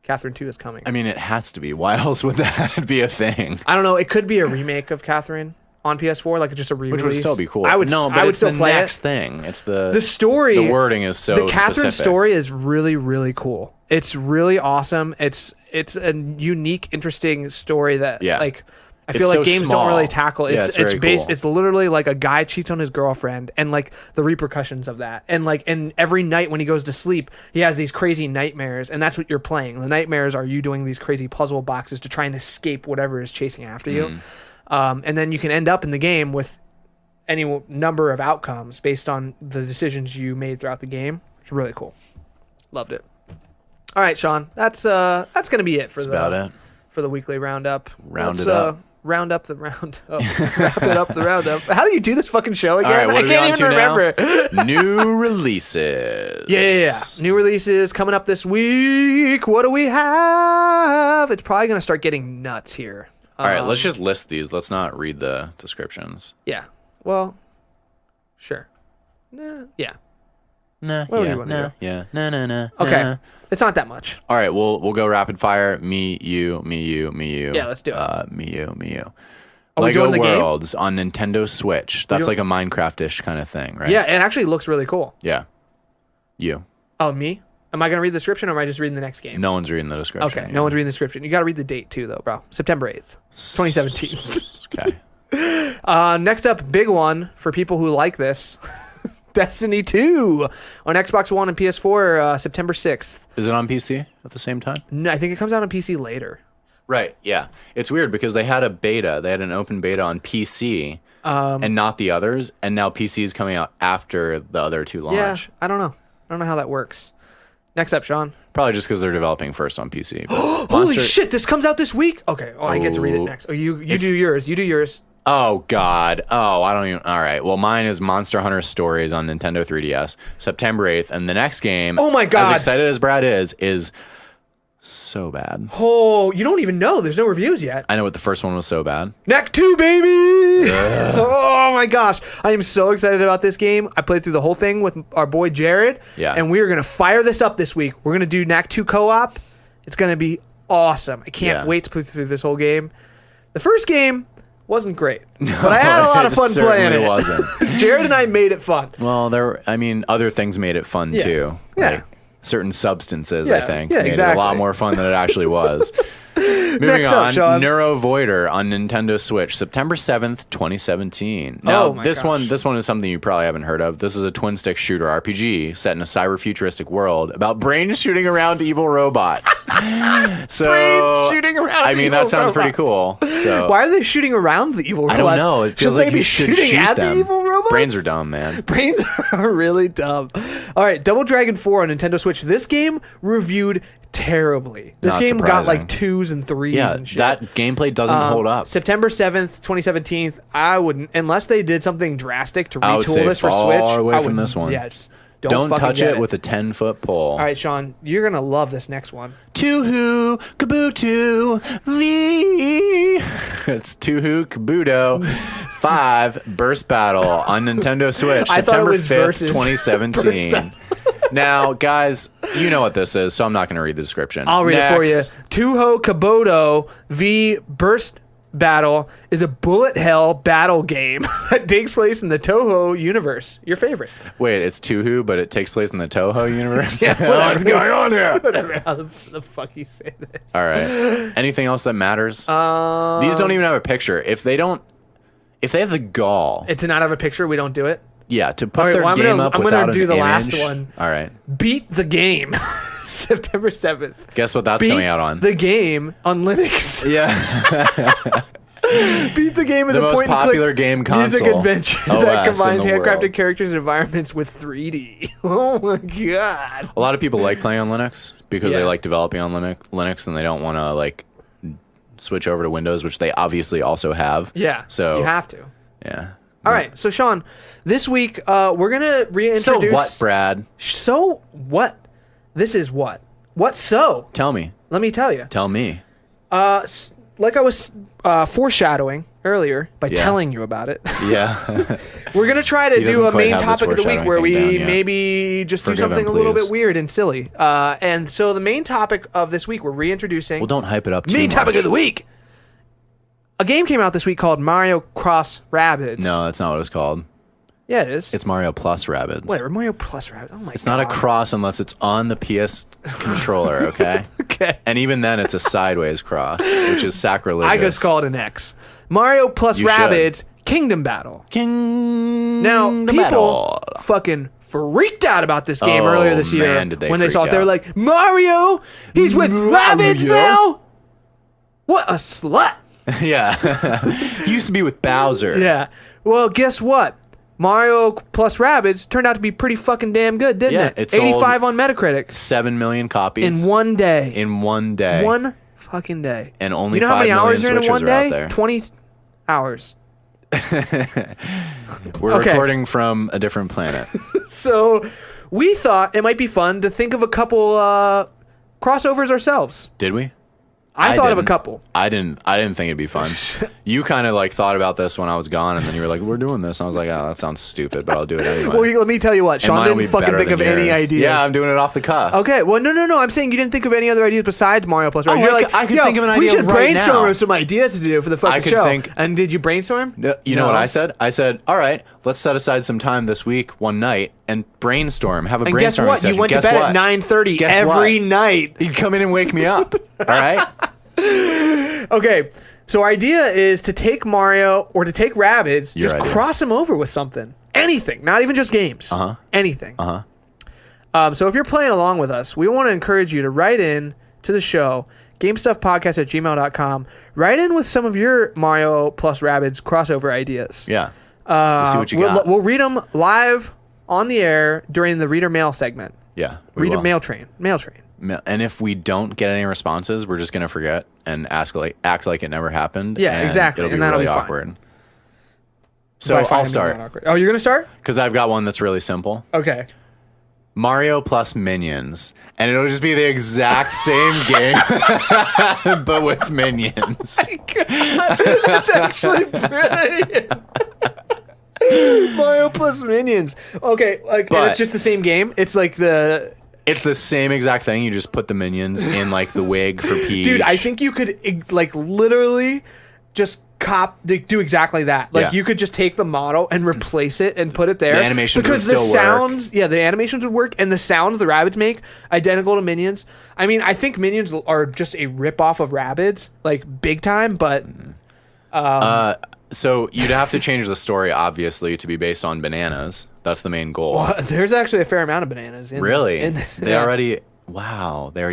Catherine 2 is coming. I mean, it has to be. Why else would that be a thing? I don't know. It could be a remake of Catherine on PS4, like just a re-release. Which would still be cool. I would still play the next it. thing. It's the story. The wording is so The Catherine specific. story is really, really cool. It's really awesome. It's a unique, interesting story that like I feel like games don't really tackle. It's based. Cool. It's literally like a guy cheats on his girlfriend and like the repercussions of that. And every night when he goes to sleep, he has these crazy nightmares, and that's what you're playing. The nightmares are you doing these crazy puzzle boxes to try and escape whatever is chasing after you. And then you can end up in the game with any number of outcomes based on the decisions you made throughout the game. It's really cool. Loved it. All right, Sean. That's gonna be it for for the weekly roundup. Round it up. Round up the round up. Wrap it up the roundup. How do you do this fucking show again? All right, what I can't even remember. New releases. Yeah. New releases coming up this week. What do we have? It's probably going to start getting nuts here. All right, let's just list these. Let's not read the descriptions. Yeah. Well, sure. Nah. Yeah. Nah. What do you want to do? Yeah. Nah. Okay. It's not that much. All right, we'll go rapid fire. Me, you. Yeah, let's do it. Me, you. Are we doing Lego the game? Worlds on Nintendo Switch. That's like a Minecraft-ish kind of thing, right? Yeah, it actually looks really cool. Yeah. You. Oh, me? Am I going to read the description or am I just reading the next game? No one's reading the description. Okay, no one's reading the description. You got to read the date too, though, bro. September 8th, 2017. Okay. Next up, big one for people who like this. Destiny 2 on Xbox One and PS4 September 6th. Is it on PC at the same time? No, I think it comes out on PC later. Right, yeah. It's weird because they had a beta. They had an open beta on PC and not the others. And now PC is coming out after the other two launch. Yeah, I don't know how that works. Next up, Sean. Probably just because they're developing first on PC. Holy shit, this comes out this week? Okay, I get to read it next. Oh, you do yours. You do yours. Oh, God. Oh, I don't even... All right. Well, mine is Monster Hunter Stories on Nintendo 3DS, September 8th. And the next game... Oh, my God. As excited as Brad is so bad. Oh, you don't even know. There's no reviews yet. I know, but the first one was so bad. Neck 2, baby! Oh, my gosh. I am so excited about this game. I played through the whole thing with our boy Jared. Yeah. And we are going to fire this up this week. We're going to do NAC 2 co-op. It's going to be awesome. I can't wait to play through this whole game. The first game wasn't great, but I had a lot of fun playing it. Wasn't. Jared and I made it fun. Well, other things made it fun too. Yeah. Like certain substances, I think, made it a lot more fun than it actually was. Moving on, Sean. Neuro Voider on Nintendo Switch, September 7th, 2017. Now, this one is something you probably haven't heard of. This is a twin-stick shooter RPG set in a cyber-futuristic world about brains shooting around evil robots. So, brains shooting around I mean, that sounds pretty cool. So, why are they shooting around the evil robots? I don't know. It feels like you should shoot at them. the evil robots? Brains are dumb, man. Brains are really dumb. All right, Double Dragon 4 on Nintendo Switch. This game reviewed terribly. This Not game got surprising. like 2s and 3s and shit. That gameplay doesn't hold up. September 7th, 2017. I wouldn't, unless they did something drastic to I would retool say this for far Switch. away from this one. Yeah, just Don't fucking touch get it with a 10-foot pole. All right, Sean, you're gonna love this next one. Tuhu Kabuto V. It's Tuhu Kabuto 5 Burst Battle on Nintendo Switch, I thought it September was 5th, versus 2017. Now, guys, you know what this is, so I'm not going to read the description. I'll read it for you. Next. Tuho Kabuto V Burst Battle is a bullet hell battle game that takes place in the Toho universe. Your favorite. Wait, it's Tuhu, but it takes place in the Toho universe? Yeah, What's going on here? Whatever. How the fuck you say this? All right. Anything else that matters? These don't even have a picture. If they have the gall. To not have a picture, we don't do it. Yeah, to put their game up without an image. I'm going to do the last one. All right. Beat the game. September 7th. Guess what that's coming out on? The game on Linux. Yeah. Beat the game is the a most popular point-and-click game console. music adventure OS that combines in the handcrafted world. characters and environments with 3D. Oh my god. A lot of people like playing on Linux because Yeah. they like developing on Linux and they don't want to like switch over to Windows, which they obviously also have. Yeah. So you have to. Yeah. All right. So Sean, this week we're gonna reintroduce. So what, Brad? So what? This is what? What so? Tell me. Let me tell you. Tell me. Like I was foreshadowing earlier by Yeah. telling you about it. Yeah. We're going to try to He doesn't do a quite main have this topic of the week foreshadowing where thing we down yet. maybe just do Forgive him, something a little please. bit weird and silly. And so the main topic of this week, we're reintroducing. Well, don't hype it up too main much. topic of the week. A game came out this week called Mario Cross Rabbids. No, that's not what it's called. Yeah, it is. It's Mario Plus Rabbids. Whatever, Mario Plus Rabbids. Oh my god. It's not a cross unless it's on the PS controller, okay? Okay. And even then, it's a sideways cross, which is sacrilegious. I just call it an X. Mario Plus You should. Rabbids Kingdom Battle. King. Now, people fucking freaked out about this game earlier this year man, did they when they freak saw it. They're out. like, Mario, he's with Rabbids now? What a slut. Yeah. He used to be with Bowser. Yeah. Well, guess what? Mario Plus Rabbids turned out to be pretty fucking damn good, didn't Yeah, it? it 85 sold on Metacritic 7 million copies. in one day. In one day. One fucking day. And only you know how 5 many million hours are in Switches one are out day? there. 20 hours. We're Okay. recording from a different planet. So we thought it might be fun to think of a couple crossovers ourselves. Did we? I thought of a didn't. couple. I didn't think it'd be fun. You kind of like thought about this when I was gone, and then you were like, "We're doing this." And I was like, "Oh, that sounds stupid," but I'll do it anyway. Well, let me tell you what. And Sean mine will didn't be fucking better think than of any yours. ideas. Yeah, I'm doing it off the cuff. Okay, well, no. I'm saying you didn't think of any other ideas besides Mario Plus. Right? Oh, You're I could "Yo, think of an we idea should right brainstorm now." of some ideas to do for the fucking could show. think- And did you brainstorm? No, you know what I said? I said, "All right, let's set aside some time this week, one night, and brainstorm. Have a And guess brainstorming what? session." You went Guess to bed what? at 9:30 Guess every what? night. You come in and wake me up. All right. Okay, so our idea is to take Mario or to take Rabbids, Your just idea. cross them over with something. Anything, not even just games. Uh-huh. Anything. So if you're playing along with us, we want to encourage you to write in to the show, gamestuffpodcast@gmail.com. Write in with some of your Mario plus Rabbids crossover ideas. Yeah. We'll see what you got. We'll read them live on the air during the reader mail segment. Yeah. we Reader will. mail train. And if we don't get any responses, we're just gonna forget and act like it never happened. Yeah, and exactly, It'll be and that'll really be fine. awkward. So By fine, I I'll mean start not awkward. Oh, you're gonna start? because I've got one that's really simple. Okay. Mario plus Minions, and it'll just be the exact same game, but with minions. God, that's actually brilliant. Mario plus Minions. Okay, like, and it's just the same game. It's like It's the same exact thing. You just put the minions in like the wig for Peach. Dude, I think you could like literally just do exactly that. Like you could just take the model and replace it and put it there. The animation because would the still sounds, work. yeah, the animations would work, and the sounds the Rabbids make identical to Minions. I mean, I think Minions are just a rip off of Rabbids, like big time. But so you'd have to change the story, obviously, to be based on bananas. That's the main goal. Well, there's actually a fair amount of bananas. Really? They already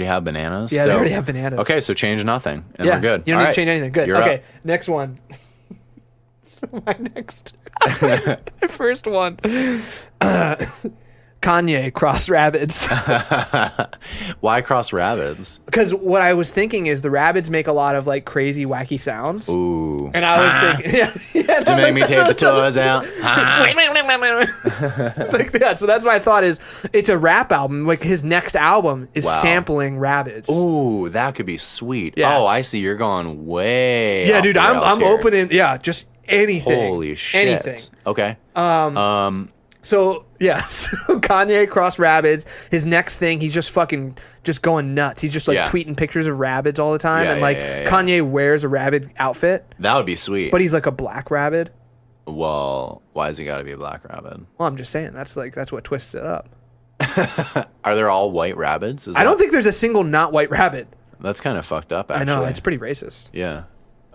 have bananas? Yeah, they already have bananas. Okay, so change nothing, and we're good. You don't need to change anything. Good. You're okay, up. next one. My first one. Kanye cross Rabbids. Why cross Rabbids? Because what I was thinking is the Rabbids make a lot of like crazy, wacky sounds. Ooh. And I was thinking, to make me take the toys out. Like, yeah, so that's what I thought is it's a rap album. Like his next album is sampling Rabbids. Ooh, that could be sweet. Yeah. Oh, I see. You're going way. Yeah, off dude, the rails I'm here. opening. Yeah, just anything. Holy shit. Anything. Okay. So yeah, so Kanye cross Rabbids. His next thing, he's just going nuts. He's just like tweeting pictures of Rabbids all the time, and Kanye wears a Rabbid outfit. That would be sweet. But he's like a black Rabbid. Well, why has he got to be a black Rabbid? Well, I'm just saying that's what twists it up. Are there all white Rabbids? I don't think there's a single not white Rabbid. That's kind of fucked up. Actually, I know, it's pretty racist. Yeah.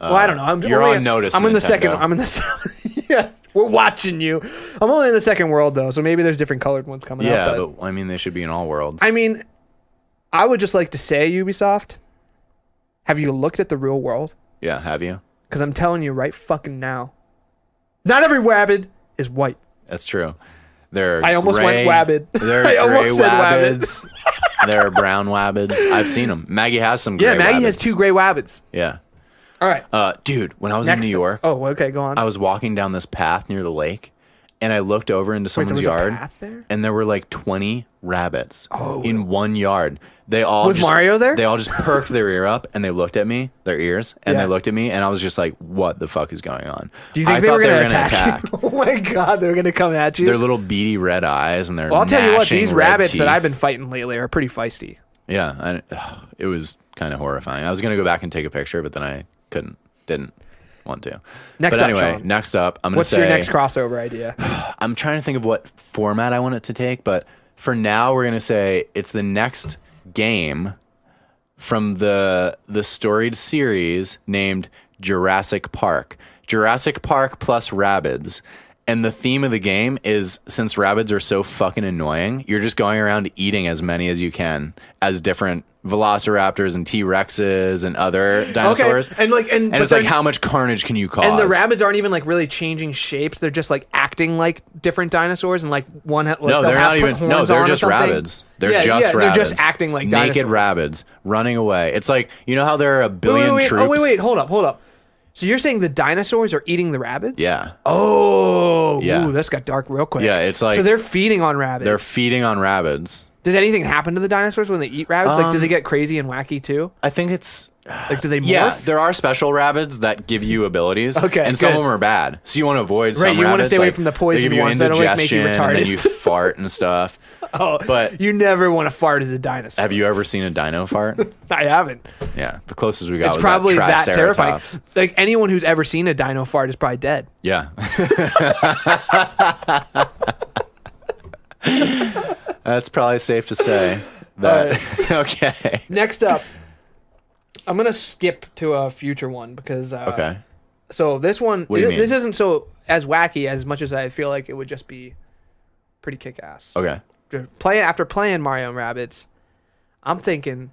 Well, I don't know. You're on notice. I'm in the Nintendo. second. I'm in the. Yeah, we're watching you. I'm only in the second world though, so maybe there's different colored ones coming up. Yeah, but I mean, they should be in all worlds. I mean, I would just like to say, Ubisoft, have you looked at the real world? Yeah, have you? Because I'm telling you right fucking now, not every Rabbid is white. That's true. They're I almost gray, went Wabbid. They're I gray almost said Wabbids. They're brown Wabbids. I've seen them. Maggie has some gray Yeah, Maggie Wabbids. has 2 gray Wabbids. Yeah. All right. Dude, when I was in New York, Oh, okay, go on. I was walking down this path near the lake, and I looked over into someone's there was yard, a path there? and there were like 20 rabbits in one yard. They all Was Mario there? They all just perked their ear up, and they looked at me, their ears, and Yeah. they looked at me, and I was just like, "What the fuck is going on?" Do you think I they thought were going to gonna attack you? Oh my god, they were going to come at you. Their little beady red eyes, and their Well, I'll tell you what, gnashing these red rabbits that teeth. I've been fighting lately are pretty feisty. Yeah, it was kind of horrifying. I was gonna go back and take a picture, but then I didn't want to. Next but up, anyway, Sean. next up, I'm gonna What's say your next crossover idea? I'm trying to think of what format I want it to take, but for now, we're gonna say it's the next game from the storied series named Jurassic Park. Jurassic Park plus Rabbids. And the theme of the game is, since Rabbids are so fucking annoying, you're just going around eating as many as you can as different velociraptors and T-Rexes and other dinosaurs. Okay. And it's like, how much carnage can you cause? And the rabbits aren't even like really changing shapes. They're just like acting like different dinosaurs, and like one. Like, No, they're not even. No, they're just rabbits. They're just rabbits. They're just acting like naked dinosaurs. Rabbits running away. It's like, you know how there are a billion wait. troops. Oh wait, hold up. So you're saying the dinosaurs are eating the rabbits? Yeah. Oh, Yeah. Ooh, this got dark real quick. Yeah, it's like so they're feeding on rabbits. they're feeding on rabbits. Does anything happen to the dinosaurs when they eat rabbits? Like, do they get crazy and wacky too? I think it's. Like, do they morph? Yeah, there are special rabbits that give you abilities. Okay, and some good. of them are bad. So you want to avoid some Right, you wanna rabbits. stay away like, from the poison they give you ones that'll, like, make you indigestion, and then retarded. you fart and stuff. Oh, But you never want to fart as a dinosaur. have you ever seen a dino fart? I haven't. Yeah, the closest we got It's was probably that terrifying. Triceratops. Like, anyone who's ever seen a dino fart is probably dead. Yeah. That's probably safe to say. That okay. Next up, I'm gonna skip to a future one because Okay. So this one, What do you mean? this isn't so as wacky as much as I feel like it would just be pretty kick ass. Okay. After playing Mario and Rabbids, I'm thinking.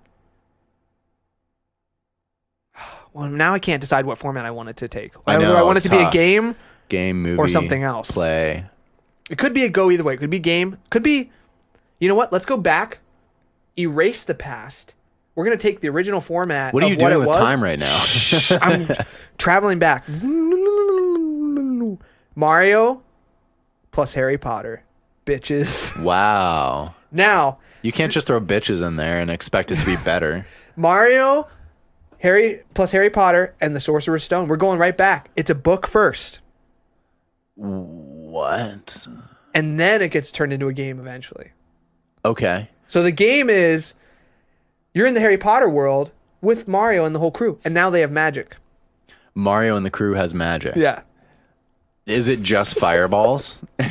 Well, now I can't decide what format I want it to take. I know, Whether I want it it's to be a tough. game Movie, or something else. Play. It could be a go either way. It could be game. Could be. You know what? Let's go back. Erase the past. We're gonna take the original format. What are you of doing it with was. time right now? I'm traveling back. Mario plus Harry Potter. Bitches. Wow. Now, You can't just throw bitches in there and expect it to be better. Mario, Harry Potter, and the Sorcerer's Stone. We're going right back. It's a book first. What? What? And then it gets turned into a game eventually. Okay. So the game is you're in the Harry Potter world with Mario and the whole crew, and now they have magic. Mario and the crew has magic. Yeah. Is it just fireballs? No,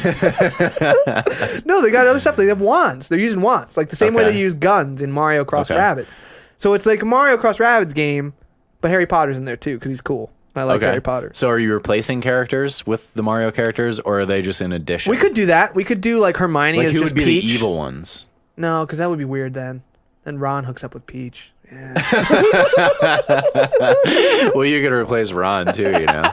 they got other stuff. They have wands. They're using wands, like the same way they use guns in Mario Cross Rabbids. So it's like a Mario Cross Rabbids game, but Harry Potter's in there too because he's cool. I like Harry Potter. So are you replacing characters with the Mario characters, or are they just in addition? We could do that. We could do like Hermione as who just would be Peach. The evil ones? No, because that would be weird then. Then Ron hooks up with Peach. Yeah. Well, you could replace Ron too, you know.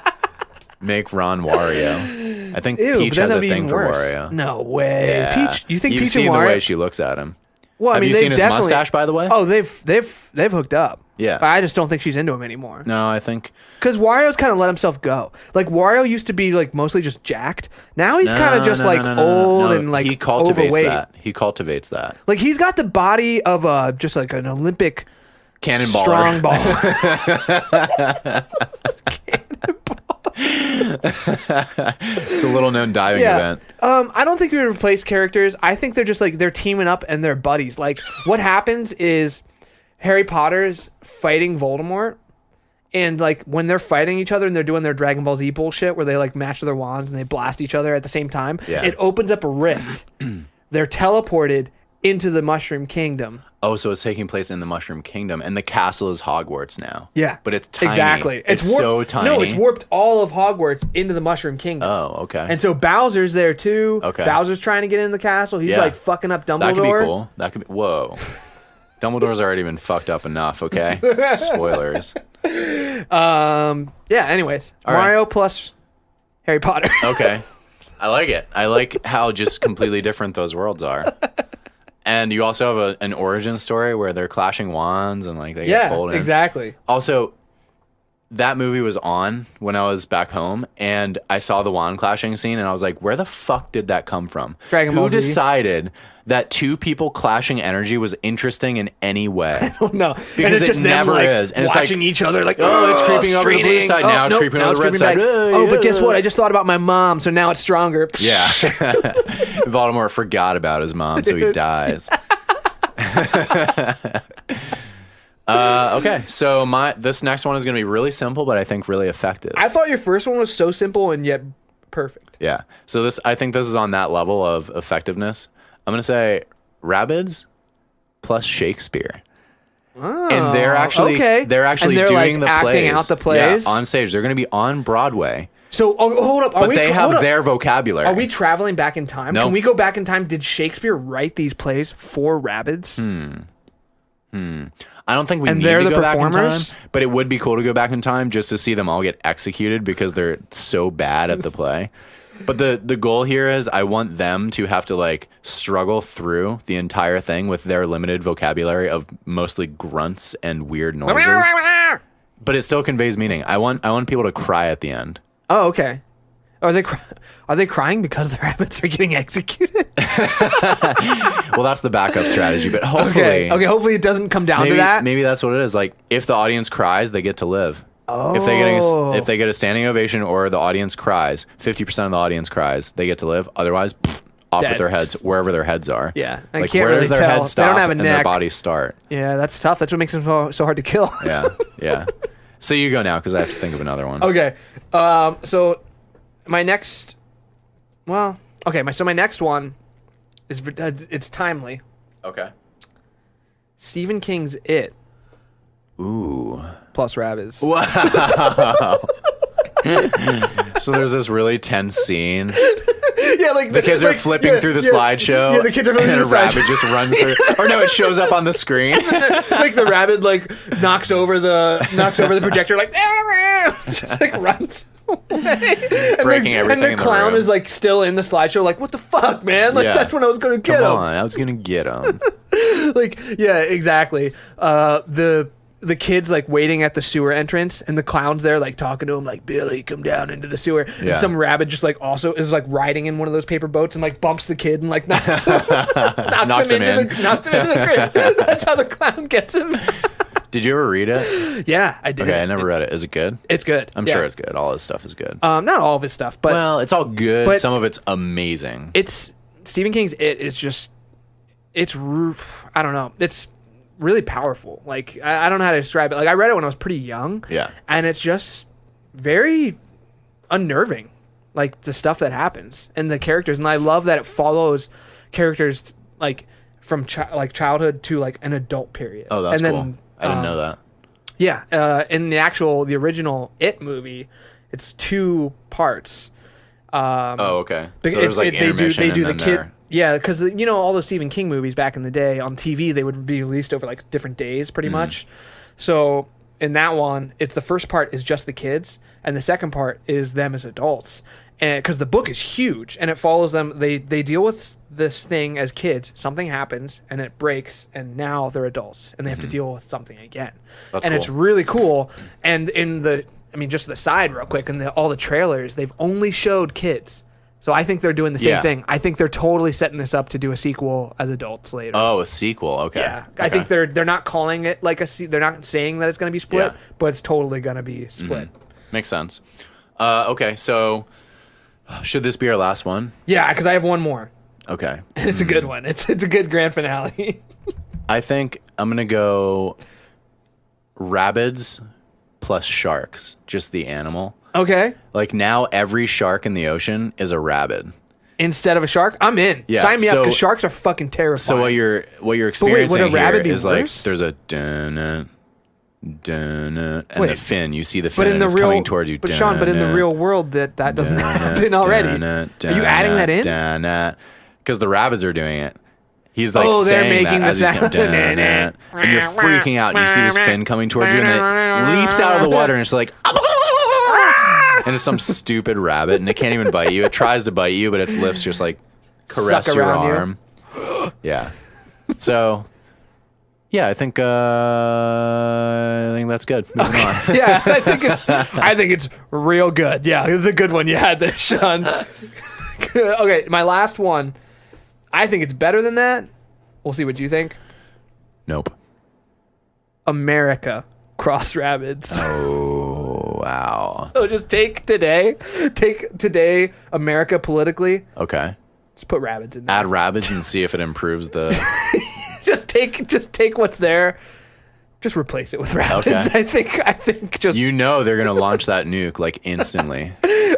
Make Ron Wario. I think Peach has a thing for Wario. No way. Yeah. Peach, you think You've Peach seen and Wario? The way she looks at him. Well, have you seen his mustache, by the way? Oh, they've hooked up. Yeah. But I just don't think she's into him anymore. No, I think because Wario's kind of let himself go. Like Wario used to be like mostly just jacked. Now he's kind of just old and like he cultivates overweight. that. He cultivates that. Like he's got the body of just like an Olympic cannonball. Strong ball. It's a little known diving event. I don't think we would replace characters. I think they're just like they're teaming up and they're buddies. Like what happens is Harry Potter's fighting Voldemort, and like when they're fighting each other and they're doing their Dragon Ball Z bullshit where they like match their wands and they blast each other at the same time, it opens up a rift. They're teleported into the Mushroom Kingdom. Oh, so it's taking place in the Mushroom Kingdom, and the castle is Hogwarts now. Yeah. But it's tiny. Exactly. It's warped, so tiny. No, it's warped all of Hogwarts into the Mushroom Kingdom. Oh, okay. And so Bowser's there too. Okay. Bowser's trying to get in the castle. He's like fucking up Dumbledore. That could be cool. That could be... Whoa. Dumbledore's already been fucked up enough, okay? Spoilers. Yeah, anyways. All Mario plus Harry Potter. Okay. I like it. I like how just completely different those worlds are. And you also have an origin story where they're clashing wands and like they get pulled in. Exactly. Also, that movie was on when I was back home, and I saw the wand clashing scene, and I was like, where the fuck did that come from? Dragon Ball Who Z. decided that two people clashing energy was interesting in any way? I don't know. Because and it's it just never them, like, is. And it's watching like, each other like, oh, it's creeping over the blue side. Now it's creeping over the red side. But guess what? I just thought about my mom, so now it's stronger. Yeah. Voldemort forgot about his mom, so he dies. Okay, so this next one is going to be really simple, but I think really effective. I thought your first one was so simple and yet perfect. Yeah. So I think this is on that level of effectiveness. I'm going to say Rabbids plus Shakespeare. Oh, and they're actually doing the acting plays. Out the plays. Yeah, on stage. They're going to be on Broadway. So hold up, but they have their vocabulary. Are we traveling back in time? No. Can we go back in time? Did Shakespeare write these plays for Rabbids? I don't think we need to go back in time, but it would be cool to go back in time just to see them all get executed because they're so bad at the play. But the goal here is I want them to have to like struggle through the entire thing with their limited vocabulary of mostly grunts and weird noises. But it still conveys meaning. I want people to cry at the end. Oh, okay. Are they crying because the rabbits are getting executed? Well, that's the backup strategy, but hopefully... Okay, hopefully it doesn't come down to that. Maybe that's what it is. Like, if the audience cries, they get to live. Oh. If they get a standing ovation or the audience cries, 50% of the audience cries, they get to live. Otherwise, off with their heads, wherever their heads are. Yeah. Like, where does their head stop they don't have a and neck. their body start? Yeah, that's tough. That's what makes them so hard to kill. Yeah. So you go now, because I have to think of another one. Okay. So my next... Well, okay. My next one is... It's timely. Okay. Stephen King's It. Ooh. Plus Rabbids. Wow. So there's this really tense scene. Yeah, like the kids are flipping through the slideshow. Yeah, the kids are flipping and through the a rabbit just runs through. Or no, it shows up on the screen. Like the rabbit like knocks over the projector, like just like runs. Breaking everything. And the clown room. is like still in the slideshow, like, what the fuck, man? Like that's when I was gonna get him. Come on, I was gonna get him. Like, yeah, exactly. The kid's like waiting at the sewer entrance, and the clown's there like talking to him, like, Billy, come down into the sewer. Yeah. And some rabbit just like also is like riding in one of those paper boats and like bumps the kid and like knocks him into the screen. That's how the clown gets him. Did you ever read it? Yeah, I did. Okay, I never read it. Is it good? It's good. I'm sure it's good. All his stuff is good. Not all of his stuff, but well, it's all good. But some of it's amazing. It's Stephen King's. It is just. It's. I don't know. It's really powerful. Like I don't know how to describe it. Like I read it when I was pretty young. Yeah. And it's just very unnerving. Like the stuff that happens and the characters, and I love that it follows characters like from childhood to like an adult period. Oh, that's and cool. then, I didn't know that. Yeah, in the original It movie, it's 2 parts. Okay. So there's like intermission they do and the then kid. Yeah, because all those Stephen King movies back in the day on TV, they would be released over like different days, pretty much. So in that one, it's the first part is just the kids, and the second part is them as adults. And because the book is huge and it follows them, they deal with this thing as kids. Something happens and it breaks, and now they're adults and they have to deal with something again. That's and cool. It's really cool. And just the side real quick, and all the trailers, they've only showed kids. So I think they're doing the same thing. I think they're totally setting this up to do a sequel as adults later. Oh, a sequel. Okay. Yeah, okay. I think they're not calling it like they're not saying that it's going to be split, but it's totally going to be split. Makes sense. Okay, so should this be our last one? Yeah, because I have one more. Okay. And it's a good one. It's a good grand finale. I think I'm gonna go Rabbids plus sharks, just the animal. Okay. Like now every shark in the ocean is a rabbid. Instead of a shark, I'm in. Yeah, Sign me up because sharks are fucking terrifying. So what you're experiencing would a rabbit here be is worse? like there's a dun and the fin. You see the but fin in the it's real, coming towards you. But Sean, but in the real world that doesn't happen already. Are you adding that in? Because the rabbits are doing it. He's like they're saying making that as the he's going, and you're freaking out. And you see this fin coming towards you, and then it leaps out of the water, and it's like, and it's some stupid rabbit, and it can't even bite you. It tries to bite you, but its lips just like caress Suck your around you. arm. Yeah. So, yeah, I think that's good. Moving on. Yeah, I think it's real good. Yeah, it's a good one you had there, Sean. Okay, my last one. I think it's better than that. We'll see what you think. Nope. America cross Rabbids. Oh, wow. So just take today, America politically. Okay. Just put Rabbids in there. Add rabbits and see if it improves the. just take what's there. Just replace it with Rabbids. Okay. I think just. They're gonna launch that nuke like instantly.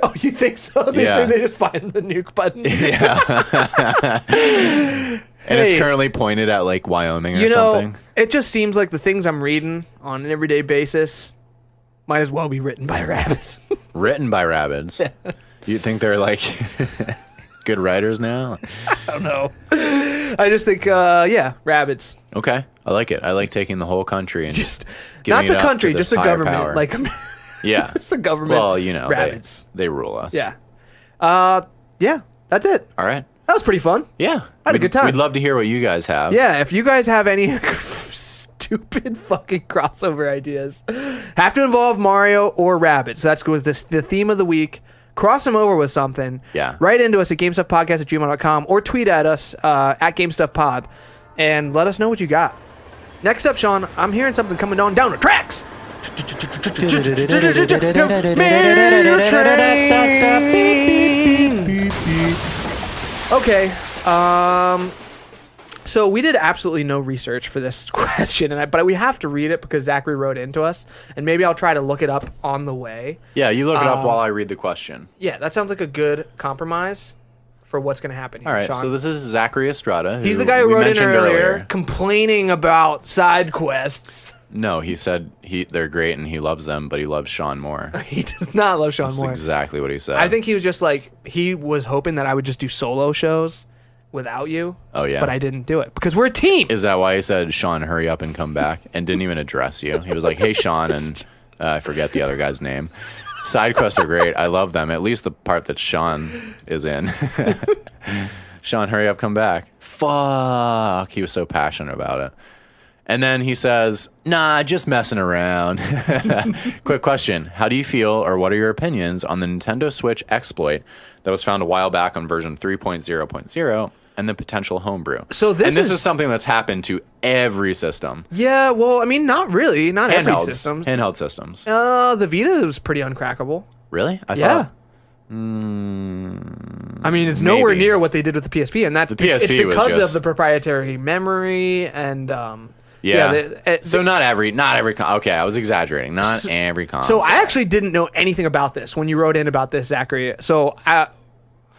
Oh, you think so? They just find the nuke button. Yeah. And it's currently pointed at like Wyoming or something. It just seems like the things I'm reading on an everyday basis might as well be written by rabbits. Written by rabbits. Yeah. You think they're like good writers now? I don't know. I just think, rabbits. Okay, I like it. I like taking the whole country and just not the country, just the government. Power. Like, yeah, just the government. Well, rabbits. They rule us. Yeah. Yeah, that's it. All right. That was pretty fun. Yeah, I had a good time. We'd love to hear what you guys have. Yeah, if you guys have any stupid fucking crossover ideas, have to involve Mario or Rabbids. So that's the theme of the week. Cross them over with something. Yeah. Write into us at gamestuffpodcast@gmail.com or tweet at us at GameStuffPod and let us know what you got. Next up, Sean, I'm hearing something coming down the tracks. Okay. So we did absolutely no research for this question, but we have to read it because Zachary wrote into us, and maybe I'll try to look it up on the way. Yeah, you look it up while I read the question. Yeah, that sounds like a good compromise for what's going to happen here, All right, Sean. so this is Zachary Estrada. He's the guy who wrote in earlier complaining about side quests. No, he said they're great and he loves them, but he loves Sean more. He does not love Sean That's more. exactly what he said. I think he was just like, he was hoping that I would just do solo shows without you. Oh, yeah. But I didn't do it because we're a team. Is that why he said, Sean, hurry up and come back, and didn't even address you? He was like, hey, Sean, and I forget the other guy's name. Side quests are great. I love them. At least the part that Sean is in. Sean, hurry up, come back. Fuck. He was so passionate about it. And then he says, nah, just messing around. Quick question. How do you feel, or what are your opinions on the Nintendo Switch exploit that was found a while back on version 3.0.0 and the potential homebrew. So this is something that's happened to every system. Yeah, well, I mean, not really. Not every system. Handheld systems. The Vita was pretty uncrackable. Really? I thought. I mean, it's nowhere near what they did with the PSP, and that's the PSP it's because was just, of the proprietary memory and. So not every. Okay, I was exaggerating. Not every console. So I actually didn't know anything about this when you wrote in about this, Zachary. So I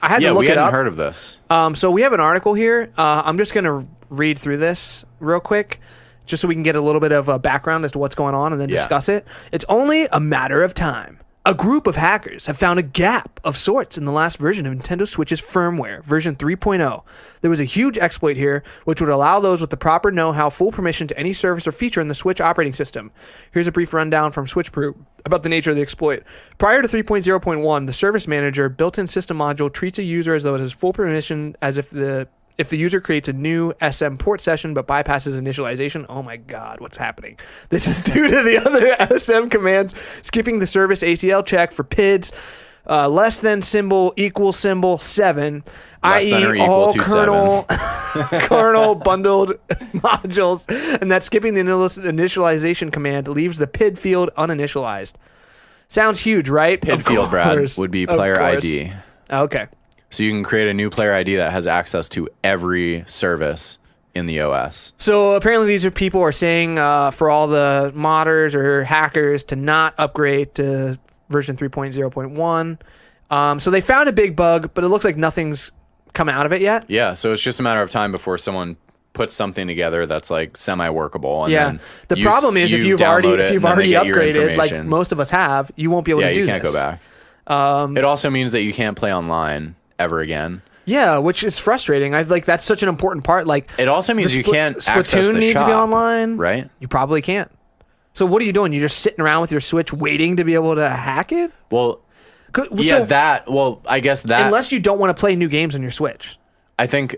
had to look it up. We hadn't heard of this. So we have an article here. I'm just gonna read through this real quick, just so we can get a little bit of a background as to what's going on, and then discuss it. It's only a matter of time. A group of hackers have found a gap of sorts in the last version of Nintendo Switch's firmware, version 3.0. There was a huge exploit here, which would allow those with the proper know-how full permission to any service or feature in the Switch operating system. Here's a brief rundown from Switch Brew about the nature of the exploit. Prior to 3.0.1, the Service Manager built-in system module treats a user as though it has full permission as if the user creates a new SM port session but bypasses initialization. Oh my God, what's happening? This is due to the other SM commands skipping the service ACL check for PIDs, less than symbol, equal symbol, 7, i.e. all kernel bundled modules, and that skipping the initialization command leaves the PID field uninitialized. Sounds huge, right? PID field, Brad, would be player ID. Okay. So you can create a new player ID that has access to every service in the OS. So apparently these are people are saying for all the modders or hackers to not upgrade to version 3.0.1. So they found a big bug, but it looks like nothing's come out of it yet. Yeah, so it's just a matter of time before someone puts something together that's like semi-workable. And then the problem is if you've already upgraded, like most of us have, you won't be able to do this. Yeah, you can't go back. It also means that you can't play online ever again. Yeah, which is frustrating. That's such an important part. Like, it also means you can't access the Splatoon needs shop, to be online, right? You probably can't. So what are you doing? You're just sitting around with your Switch waiting to be able to hack it? Well, I guess that unless you don't want to play new games on your Switch. I think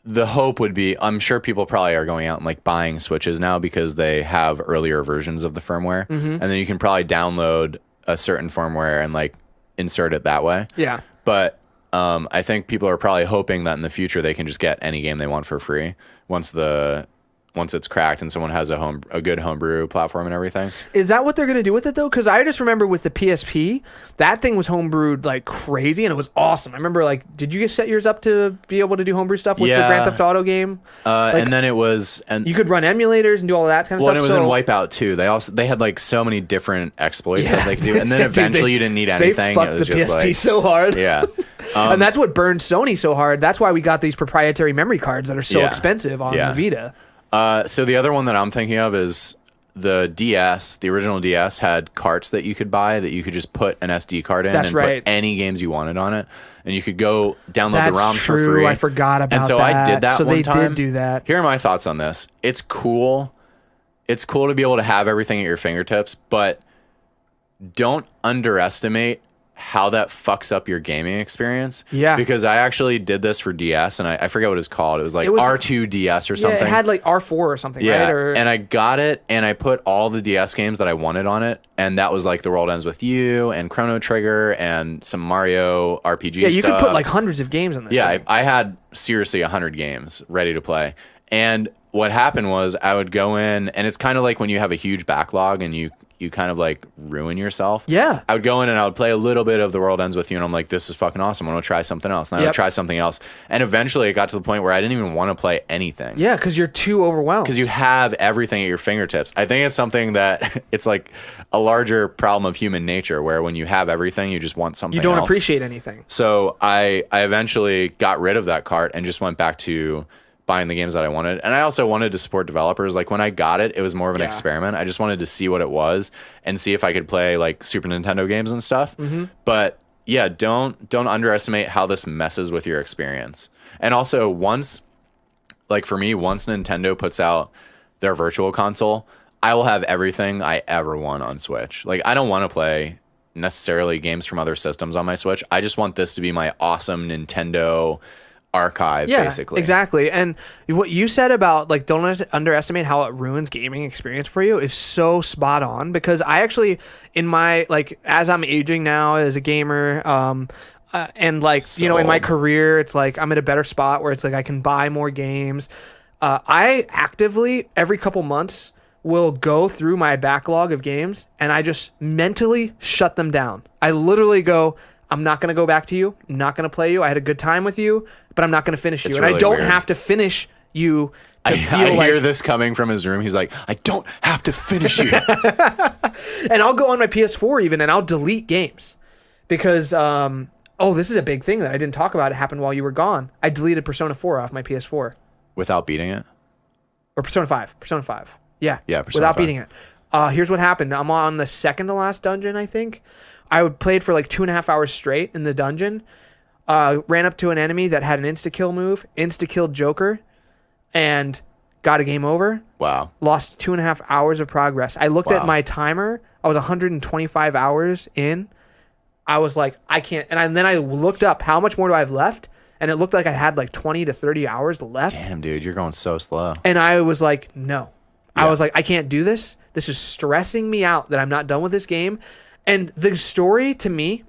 the hope would be, I'm sure people probably are going out and like buying Switches now because they have earlier versions of the firmware, and then you can probably download a certain firmware and like insert it that way. Yeah. But I think people are probably hoping that in the future they can just get any game they want for free once it's cracked and someone has a good homebrew platform and everything. Is that what they're going to do with it though? Because I just remember with the PSP, that thing was homebrewed like crazy and it was awesome. I remember did you set yours up to be able to do homebrew stuff with the Grand Theft Auto game? And then it was, and you could run emulators and do all that kind of stuff. Well, and it was in Wipeout too. They had like so many different exploits that they could do, and then eventually you didn't need anything. They fucked it was the just PSP so hard. Yeah. And that's what burned Sony so hard. That's why we got these proprietary memory cards that are so expensive on the Vita. So the other one that I'm thinking of is the DS. The original DS had carts that you could buy that you could just put an SD card in put any games you wanted on it, and you could go download the ROMs for free. I forgot about that. And so I did that one time. So they did do that. Here are my thoughts on this. It's cool. It's cool to be able to have everything at your fingertips, but don't underestimate how that fucks up your gaming experience. Yeah. Because I actually did this for DS, and I forget what it's called. It was like R2DS or something. Yeah, it had like R4 or something, right? And I got it, and I put all the DS games that I wanted on it, and that was like The World Ends With You, and Chrono Trigger, and some Mario RPG stuff. Yeah, you could put like hundreds of games on this. Yeah, I had seriously 100 games ready to play. And what happened was I would go in, and it's kind of like when you have a huge backlog and you kind of like ruin yourself. Yeah. I would go in and I would play a little bit of The World Ends With You, and I'm like, this is fucking awesome. I'm going to try something else. And I would try something else. And eventually it got to the point where I didn't even want to play anything. Yeah, because you're too overwhelmed. Because you have everything at your fingertips. I think it's something that it's like a larger problem of human nature where when you have everything, you just want something else. You don't appreciate anything. So I eventually got rid of that cart and just went back to buying the games that I wanted. And I also wanted to support developers. Like when I got it, it was more of an experiment. I just wanted to see what it was and see if I could play like Super Nintendo games and stuff. But yeah, don't underestimate how this messes with your experience. And also for me, once Nintendo puts out their virtual console, I will have everything I ever want on Switch. Like I don't want to play necessarily games from other systems on my Switch. I just want this to be my awesome Nintendo archive, basically. Exactly. And what you said about like don't underestimate how it ruins gaming experience for you is so spot on, because I actually in my as I'm aging now as a gamer, And like, in my career, it's like I'm at a better spot where it's like I can buy more games. I actively, every couple months, will go through my backlog of games and I just mentally shut them down. I literally go, I'm not going to go back to you. I'm not going to play you. I had a good time with you, but I'm not going to finish you. And I don't have to finish you. I hear this coming from his room. He's like, I don't have to finish you. And I'll go on my PS4 even and I'll delete games because, this is a big thing that I didn't talk about. It happened while you were gone. I deleted Persona 4 off my PS4. Without beating it? Or Persona 5. Persona 5. Yeah. Yeah, Persona without 5. beating it. Here's what happened. I'm on the second to last dungeon, I think. I played for like 2.5 hours straight in the dungeon. Ran up to an enemy that had an insta-kill move. Insta-killed Joker. And got a game over. Wow. Lost 2.5 hours of progress. I looked at my timer. I was 125 hours in. I was like, I can't. And then I looked up how much more do I have left. And it looked like I had like 20 to 30 hours left. Damn, dude, you're going so slow. And I was like, no. Yeah. I was like, I can't do this. This is stressing me out that I'm not done with this game. And the story to me,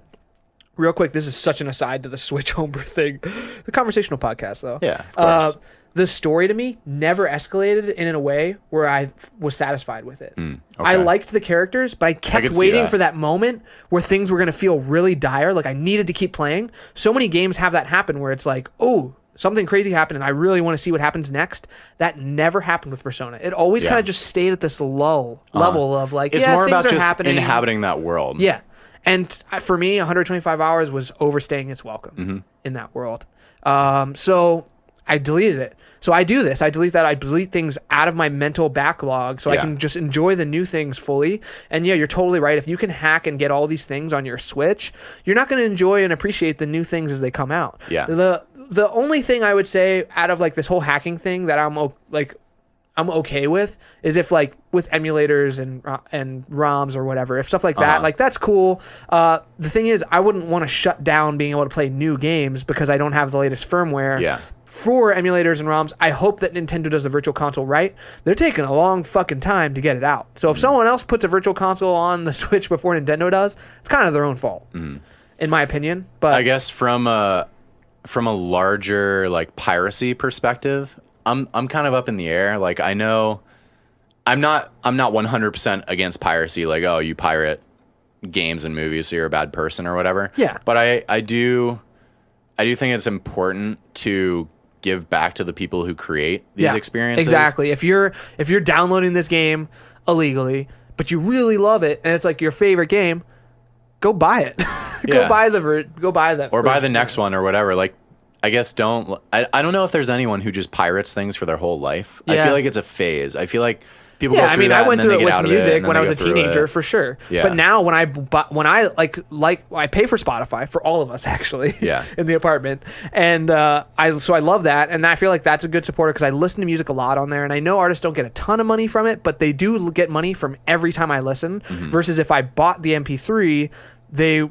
real quick, this is such an aside to the Switch homebrew thing. The conversational podcast, though. Yeah, of course. The story to me never escalated in a way where I was satisfied with it. Okay. I liked the characters, but I kept waiting for that moment where things were going to feel really dire. Like I needed to keep playing. So many games have that happen where it's like, oh, something crazy happened and I really want to see what happens next. That never happened with Persona. It always kind of just stayed at this low level of like, it's more about just happening. Inhabiting that world. Yeah. And for me, 125 hours was overstaying its welcome in that world. So I deleted it. So I do this. I delete that. I delete things out of my mental backlog so I can just enjoy the new things fully. And yeah, you're totally right. If you can hack and get all these things on your Switch, you're not going to enjoy and appreciate the new things as they come out. Yeah. The only thing I would say out of like this whole hacking thing that I'm okay with is if like with emulators and ROMs or whatever, if stuff like that, like that's cool. The thing is, I wouldn't want to shut down being able to play new games because I don't have the latest firmware. Yeah. For emulators and ROMs, I hope that Nintendo does the Virtual Console right. They're taking a long fucking time to get it out. So if someone else puts a Virtual Console on the Switch before Nintendo does, it's kind of their own fault, in my opinion. But I guess from a larger like piracy perspective, I'm kind of up in the air. Like I know I'm not 100% against piracy. Like, oh, you pirate games and movies, so you're a bad person or whatever. Yeah. But I do think it's important to give back to the people who create these experiences. Exactly. If you're downloading this game illegally, but you really love it and it's like your favorite game, go buy it. Go buy that. Or buy the next one or whatever. Like, I guess I don't know if there's anyone who just pirates things for their whole life. I feel like it's a phase. I feel like people go through that. I went and then through they it get with out of music it, when I was a teenager for sure. Yeah. But now when I pay for Spotify for all of us actually. Yeah. In the apartment, and I love that, and I feel like that's a good supporter because I listen to music a lot on there, and I know artists don't get a ton of money from it, but they do get money from every time I listen. Versus if I bought the MP3, they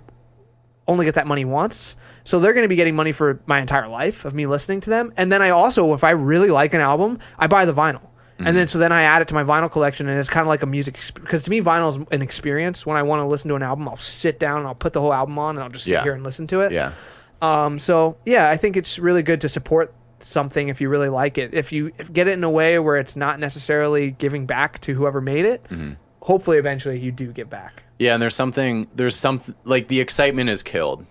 only get that money once. So they're going to be getting money for my entire life of me listening to them. And then I also, if I really like an album, I buy the vinyl. And then I add it to my vinyl collection, and it's kind of like a music, because to me vinyl is an experience. When I want to listen to an album, I'll sit down and I'll put the whole album on and I'll just sit here and listen to it. Yeah. I think it's really good to support something if you really like it. If you get it in a way where it's not necessarily giving back to whoever made it, hopefully eventually you do give back. Yeah, and there's something like the excitement is killed,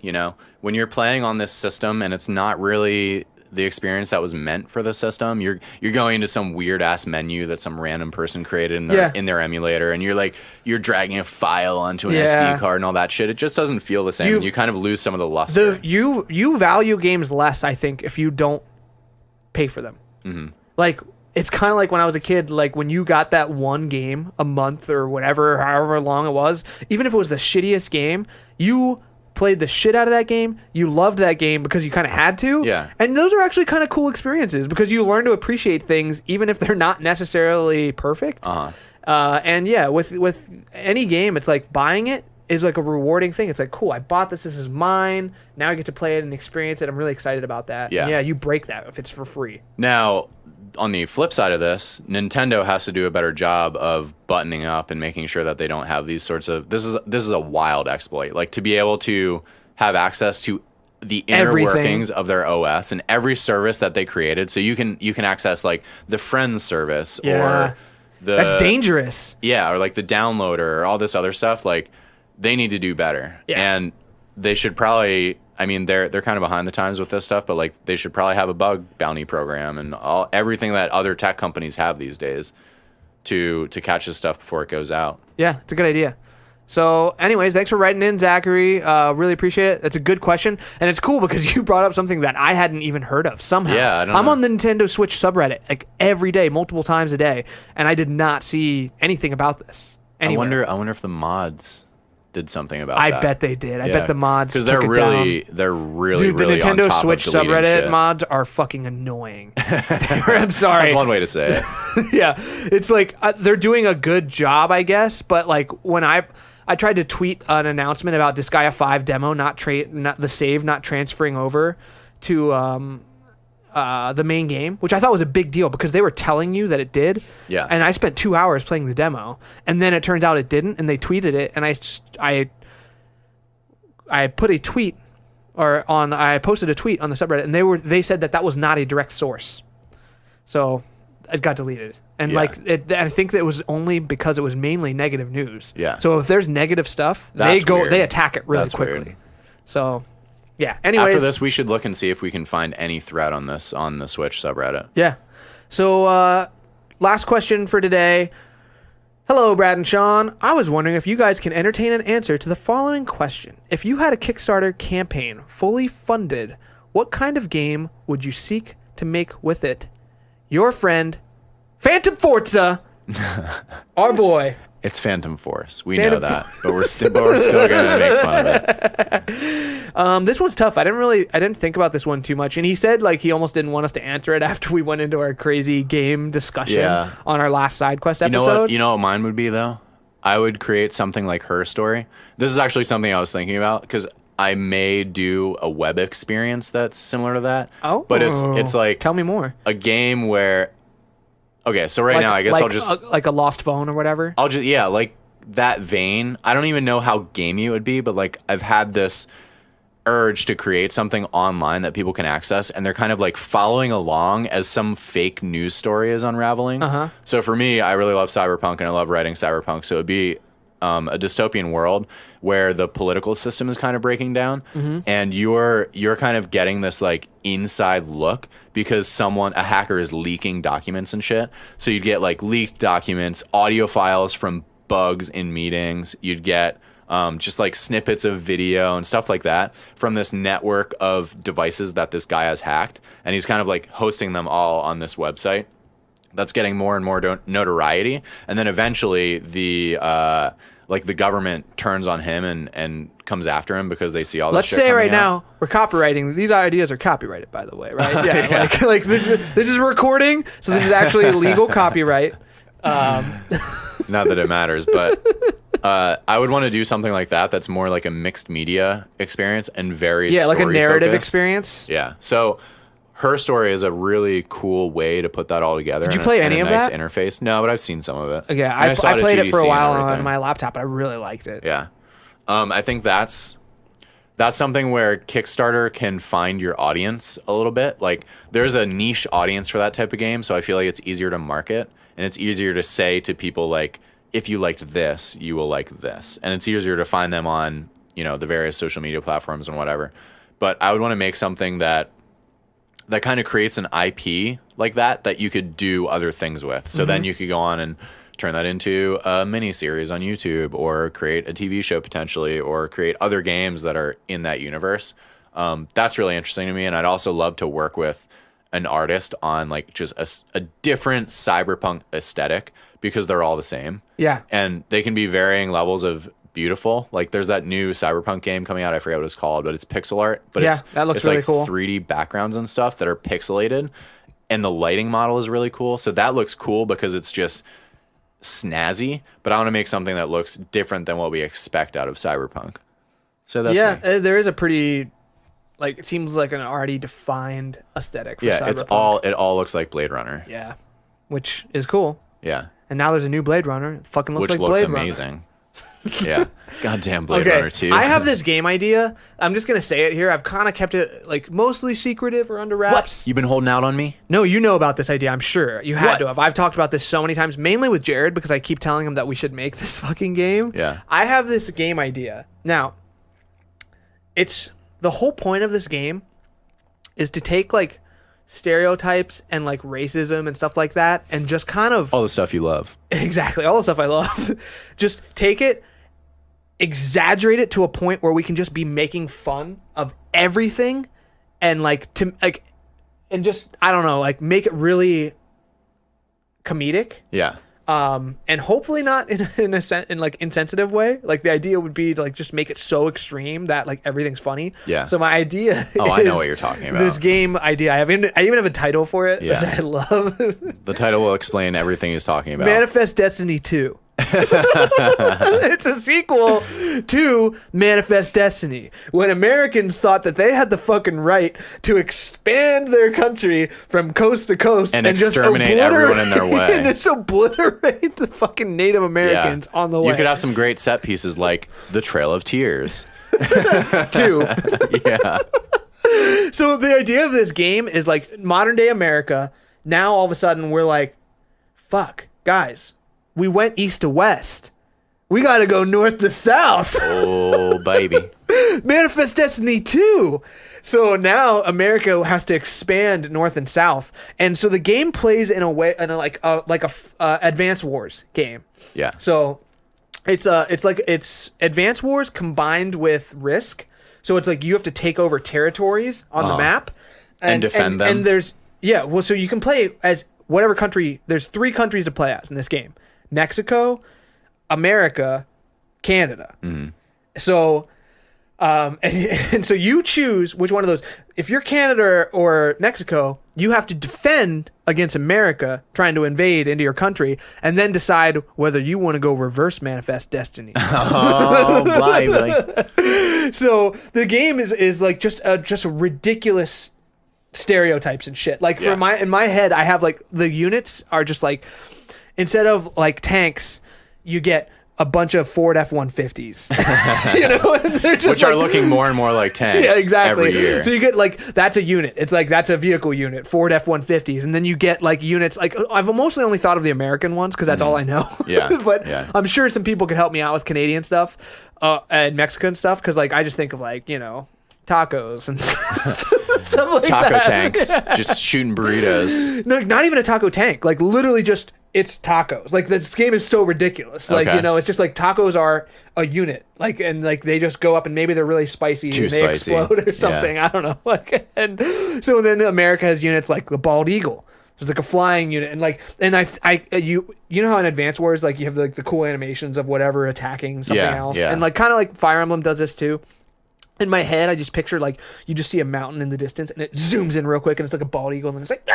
when you're playing on this system and it's not really the experience that was meant for the system. You're going into some weird ass menu that some random person created in their emulator, and you're dragging a file onto an SD card and all that shit. It just doesn't feel the same. You kind of lose some of the luster. You value games less, I think, if you don't pay for them. Like, it's kind of like when I was a kid, like when you got that one game a month or whatever, however long it was, even if it was the shittiest game, you played the shit out of that game. You loved that game because you kind of had to. Yeah. And those are actually kind of cool experiences because you learn to appreciate things even if they're not necessarily perfect. With any game, it's like buying it is like a rewarding thing. It's like, cool, I bought this. This is mine. Now I get to play it and experience it. I'm really excited about that. Yeah. And you break that if it's for free. Now, on the flip side of this, Nintendo has to do a better job of buttoning up and making sure that they don't have these sorts of... This is a wild exploit. Like, to be able to have access to the inner workings of their OS and every service that they created. So you can access like the Friends service or that's dangerous. Yeah, or like the downloader or all this other stuff. Like they need to do better. Yeah. And they should probably, I mean, they're kind of behind the times with this stuff, but like they should probably have a bug bounty program and everything that other tech companies have these days to catch this stuff before it goes out. Yeah, it's a good idea. So anyways, thanks for writing in, Zachary. Really appreciate it. It's a good question. And it's cool because you brought up something that I hadn't even heard of somehow. Yeah, I'm on the Nintendo Switch subreddit like every day, multiple times a day, and I did not see anything about this anywhere. I wonder if the mods did something about that. I bet they did. I bet the mods because they're really Dude, really the Nintendo on top Switch of subreddit shit. mods are fucking annoying. I'm sorry. That's one way to say it. Yeah, it's like they're doing a good job, I guess, but like when I tried to tweet an announcement about Disgaea 5 demo not the save not transferring over to the main game, which I thought was a big deal because they were telling you that it did. Yeah. And I spent 2 hours playing the demo, and then it turns out it didn't, and they tweeted it, and I put a tweet I posted a tweet on the subreddit, and they said that was not a direct source, so it got deleted. And I think that it was only because it was mainly negative news. Yeah. So if there's negative stuff, they attack it really quickly. Weird. So, yeah. Anyways, after this, we should look and see if we can find any thread on this on the Switch subreddit. Yeah. So, last question for today. Hello, Brad and Sean. I was wondering if you guys can entertain an answer to the following question. If you had a Kickstarter campaign fully funded, what kind of game would you seek to make with it? Your friend, Phantom Forza, our boy. It's Phantom Force. We know that, but we're still gonna make fun of it. This one's tough. I didn't think about this one too much. And he said like he almost didn't want us to answer it after we went into our crazy game discussion on our last side quest episode. You know what mine would be though? I would create something like Her Story. This is actually something I was thinking about because I may do a web experience that's similar to that. Oh, but it's like tell me more. A game where. Okay, so now I guess I'll just like a Lost Phone or whatever. I'll just like that vein. I don't even know how gamey it would be, but like I've had this urge to create something online that people can access, and they're kind of like following along as some fake news story is unraveling. So for me, I really love cyberpunk and I love writing cyberpunk. So it'd be a dystopian world where the political system is kind of breaking down, and you're kind of getting this like inside look because a hacker is leaking documents and shit. So you'd get like leaked documents, audio files from bugs in meetings. You'd get just like snippets of video and stuff like that from this network of devices that this guy has hacked, and he's kind of like hosting them all on this website that's getting more and more notoriety. And then eventually the government turns on him and comes after him because they see all this Let's shit say right out. Now we're copywriting. These ideas are copyrighted, by the way, right? Yeah. Like this is recording, so this is actually legal copyright. Not that it matters, but I would want to do something like that that's more like a mixed media experience and very like a narrative focused experience. Yeah. So Her Story is a really cool way to put that all together. Did you play any of that? Nice interface. No, but I've seen some of it. Yeah, I played it for a while on my laptop. I really liked it. Yeah. I think that's something where Kickstarter can find your audience a little bit. Like there's a niche audience for that type of game, so I feel like it's easier to market and it's easier to say to people like, if you liked this, you will like this. And it's easier to find them on, the various social media platforms and whatever. But I would want to make something that kind of creates an IP like that you could do other things with. So then you could go on and turn that into a mini series on YouTube or create a TV show potentially or create other games that are in that universe. That's really interesting to me. And I'd also love to work with an artist on like just a different cyberpunk aesthetic because they're all the same. Yeah. And they can be varying levels of beautiful. Like there's that new cyberpunk game coming out. I forget what it's called, but it's pixel art. But that looks really like cool. 3D backgrounds and stuff that are pixelated, and the lighting model is really cool. So that looks cool because it's just snazzy. But I want to make something that looks different than what we expect out of cyberpunk. So that's there is a pretty it seems like an already defined aesthetic for cyberpunk. It all looks like Blade Runner. Yeah, which is cool. Yeah. And now there's a new Blade Runner. It fucking looks like Blade Runner. Which looks amazing. Yeah. Goddamn Blade Runner 2. I have this game idea. I'm just gonna say it here. I've kind of kept it like mostly secretive or under wraps. What? You've been holding out on me? No, you know about this idea. I'm sure you had to have. I've talked about this so many times, mainly with Jared, because I keep telling him that we should make this fucking game. Yeah. I have this game idea. Now, it's the whole point of this game is to take like stereotypes and like racism and stuff like that and just kind of all the stuff you love. Exactly, all the stuff I love. Just take it, exaggerate it to a point where we can just be making fun of everything and and just, I don't know, like make it really comedic. Yeah. And hopefully not in a like insensitive way. Like the idea would be to like just make it so extreme that like everything's funny. Yeah. So my idea. Oh, I know what you're talking about. This game idea. I even have a title for it. Yeah. Which I love. The title will explain everything he's talking about. Manifest Destiny 2. It's a sequel to Manifest Destiny. When Americans thought that they had the fucking right to expand their country from coast to coast and exterminate everyone in their way. And just obliterate the fucking Native Americans on the way. You could have some great set pieces like the Trail of Tears. 2. Yeah. So the idea of this game is like modern day America. Now all of a sudden we're like, fuck, guys. We went east to west. We got to go north to south. Oh, baby. Manifest Destiny 2. So now America has to expand north and south. And so the game plays in a way, in a Advance Wars game. Yeah. So it's Advance Wars combined with Risk. So it's like you have to take over territories on the map. And defend them. And so you can play as whatever country. There's 3 countries to play as in this game. Mexico, America, Canada. Mm-hmm. So, and so you choose which one of those. If you're Canada or Mexico, you have to defend against America trying to invade into your country, and then decide whether you want to go reverse Manifest Destiny. Oh, bye. So the game is like just ridiculous stereotypes and shit. Like in my head, I have like the units are just like. Instead of like tanks, you get a bunch of Ford F-150s, they're just which are looking more and more like tanks. Yeah, exactly. Every year. So you get like that's a unit. It's like that's a vehicle unit, Ford F-150s, and then you get like units. Like I've mostly only thought of the American ones because that's all I know. Yeah, but I'm sure some people could help me out with Canadian stuff and Mexican stuff because like I just think of like tacos and stuff like taco that. tanks, just shooting burritos. No, not even a taco tank. Like literally just. It's tacos. Like this game is so ridiculous. Like it's just like tacos are a unit. Like and like they just go up and maybe they're really spicy and they explode or something. Yeah. I don't know. Like and so then America has units like the bald eagle. There's like a flying unit and like and you know how in Advance Wars like you have like the cool animations of whatever attacking something else and like kind of like Fire Emblem does this too. In my head, I just picture like you just see a mountain in the distance and it zooms in real quick and it's like a bald eagle and then it's like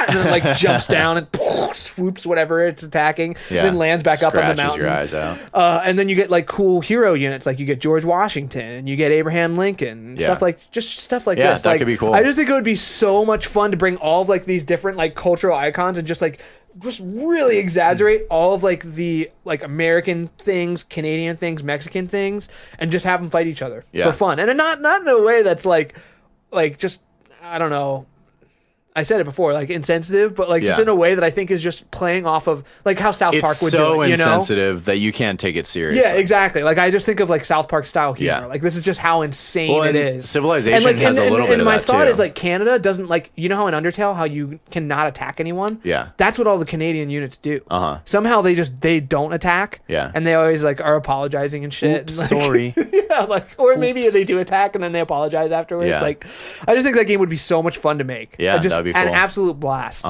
and then it like jumps down and swoops whatever it's attacking and then lands back up on the mountain. Your eyes out. And then you get like cool hero units like you get George Washington and you get Abraham Lincoln stuff like this. Yeah, that like, could be cool. I just think it would be so much fun to bring all of like these different like cultural icons and just really exaggerate all of like the like American things, Canadian things, Mexican things, and just have them fight each other for fun, and not in a way that's like just I don't know. I said it before, like insensitive, but like just in a way that I think is just playing off of like how South Park would do it. It's so insensitive that you can't take it seriously. Yeah, exactly. Like I just think of like South Park style humor. Yeah. Like this is just how insane it is. Civilization has a little bit of that too. And my thought is like Canada doesn't like how in Undertale how you cannot attack anyone. Yeah. That's what all the Canadian units do. Somehow they don't attack. Yeah. And they always like are apologizing and shit. Oops, and, like, sorry. Yeah. Like or maybe they do attack and then they apologize afterwards. Yeah. Like I just think that game would be so much fun to make. Yeah. That'd be cool. An absolute blast.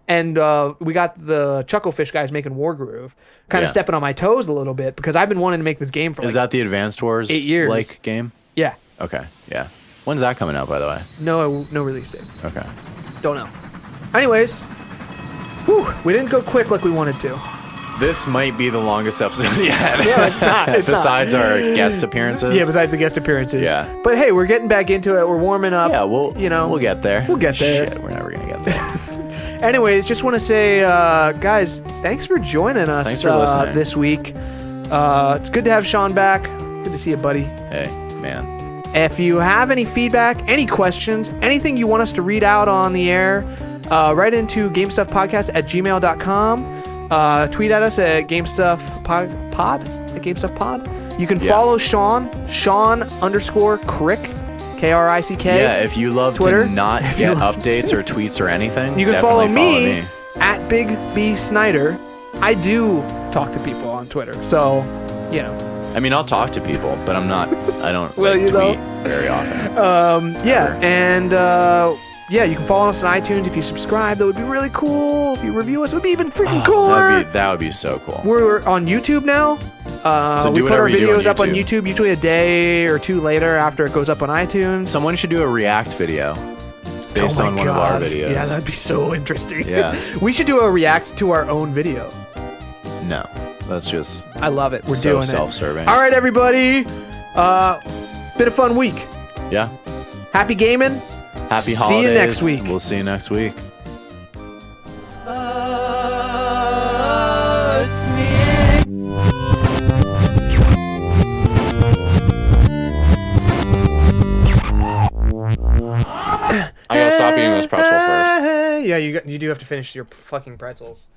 And we got the Chucklefish guys making Wargroove, kind of stepping on my toes a little bit because I've been wanting to make this game for. Is that the Advanced Wars 8 years like game? Yeah. Okay. Yeah. When's that coming out, by the way? No release date. Okay. Don't know. Anyways, we didn't go quick like we wanted to. This might be the longest episode yet. Yeah, it's not. Besides our guest appearances. Yeah, besides the guest appearances. Yeah. But hey, we're getting back into it. We're warming up. Yeah, we'll get there. We'll get there. Shit, we're never gonna get there. Anyways, just want to say, guys, thanks for joining us. Thanks for listening this week. It's good to have Sean back. Good to see you, buddy. Hey, man. If you have any feedback, any questions, anything you want us to read out on the air, write into gamestuffpodcast@gmail.com. Tweet at us at gamestuffpod. You can follow Sean _Crick, Krick. Yeah, if you love Twitter, to not get updates or tweets or anything, you can follow me at Big B Snyder. I do talk to people on Twitter, so you know. I mean, I'll talk to people, but I don't Well, like, you tweet know. very often. Yeah, and you can follow us on iTunes. If you subscribe, that would be really cool. If you review us, it would be even freaking cooler. That would be so cool. We're on YouTube now. So we put our videos up on YouTube. YouTube usually a day or two later after it goes up on iTunes. Someone should do a React video based on one of our videos. Yeah, that'd be so interesting. Yeah. We should do a react to our own video. No, that's just I love it. We're so doing self-serving. it. All right, everybody. Been a fun week. Yeah. Happy gaming. Happy holidays. See you next week. We'll see you next week. I gotta stop eating this pretzel first. Yeah, you do have to finish your fucking pretzels.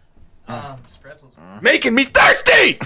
Pretzels. Making me thirsty!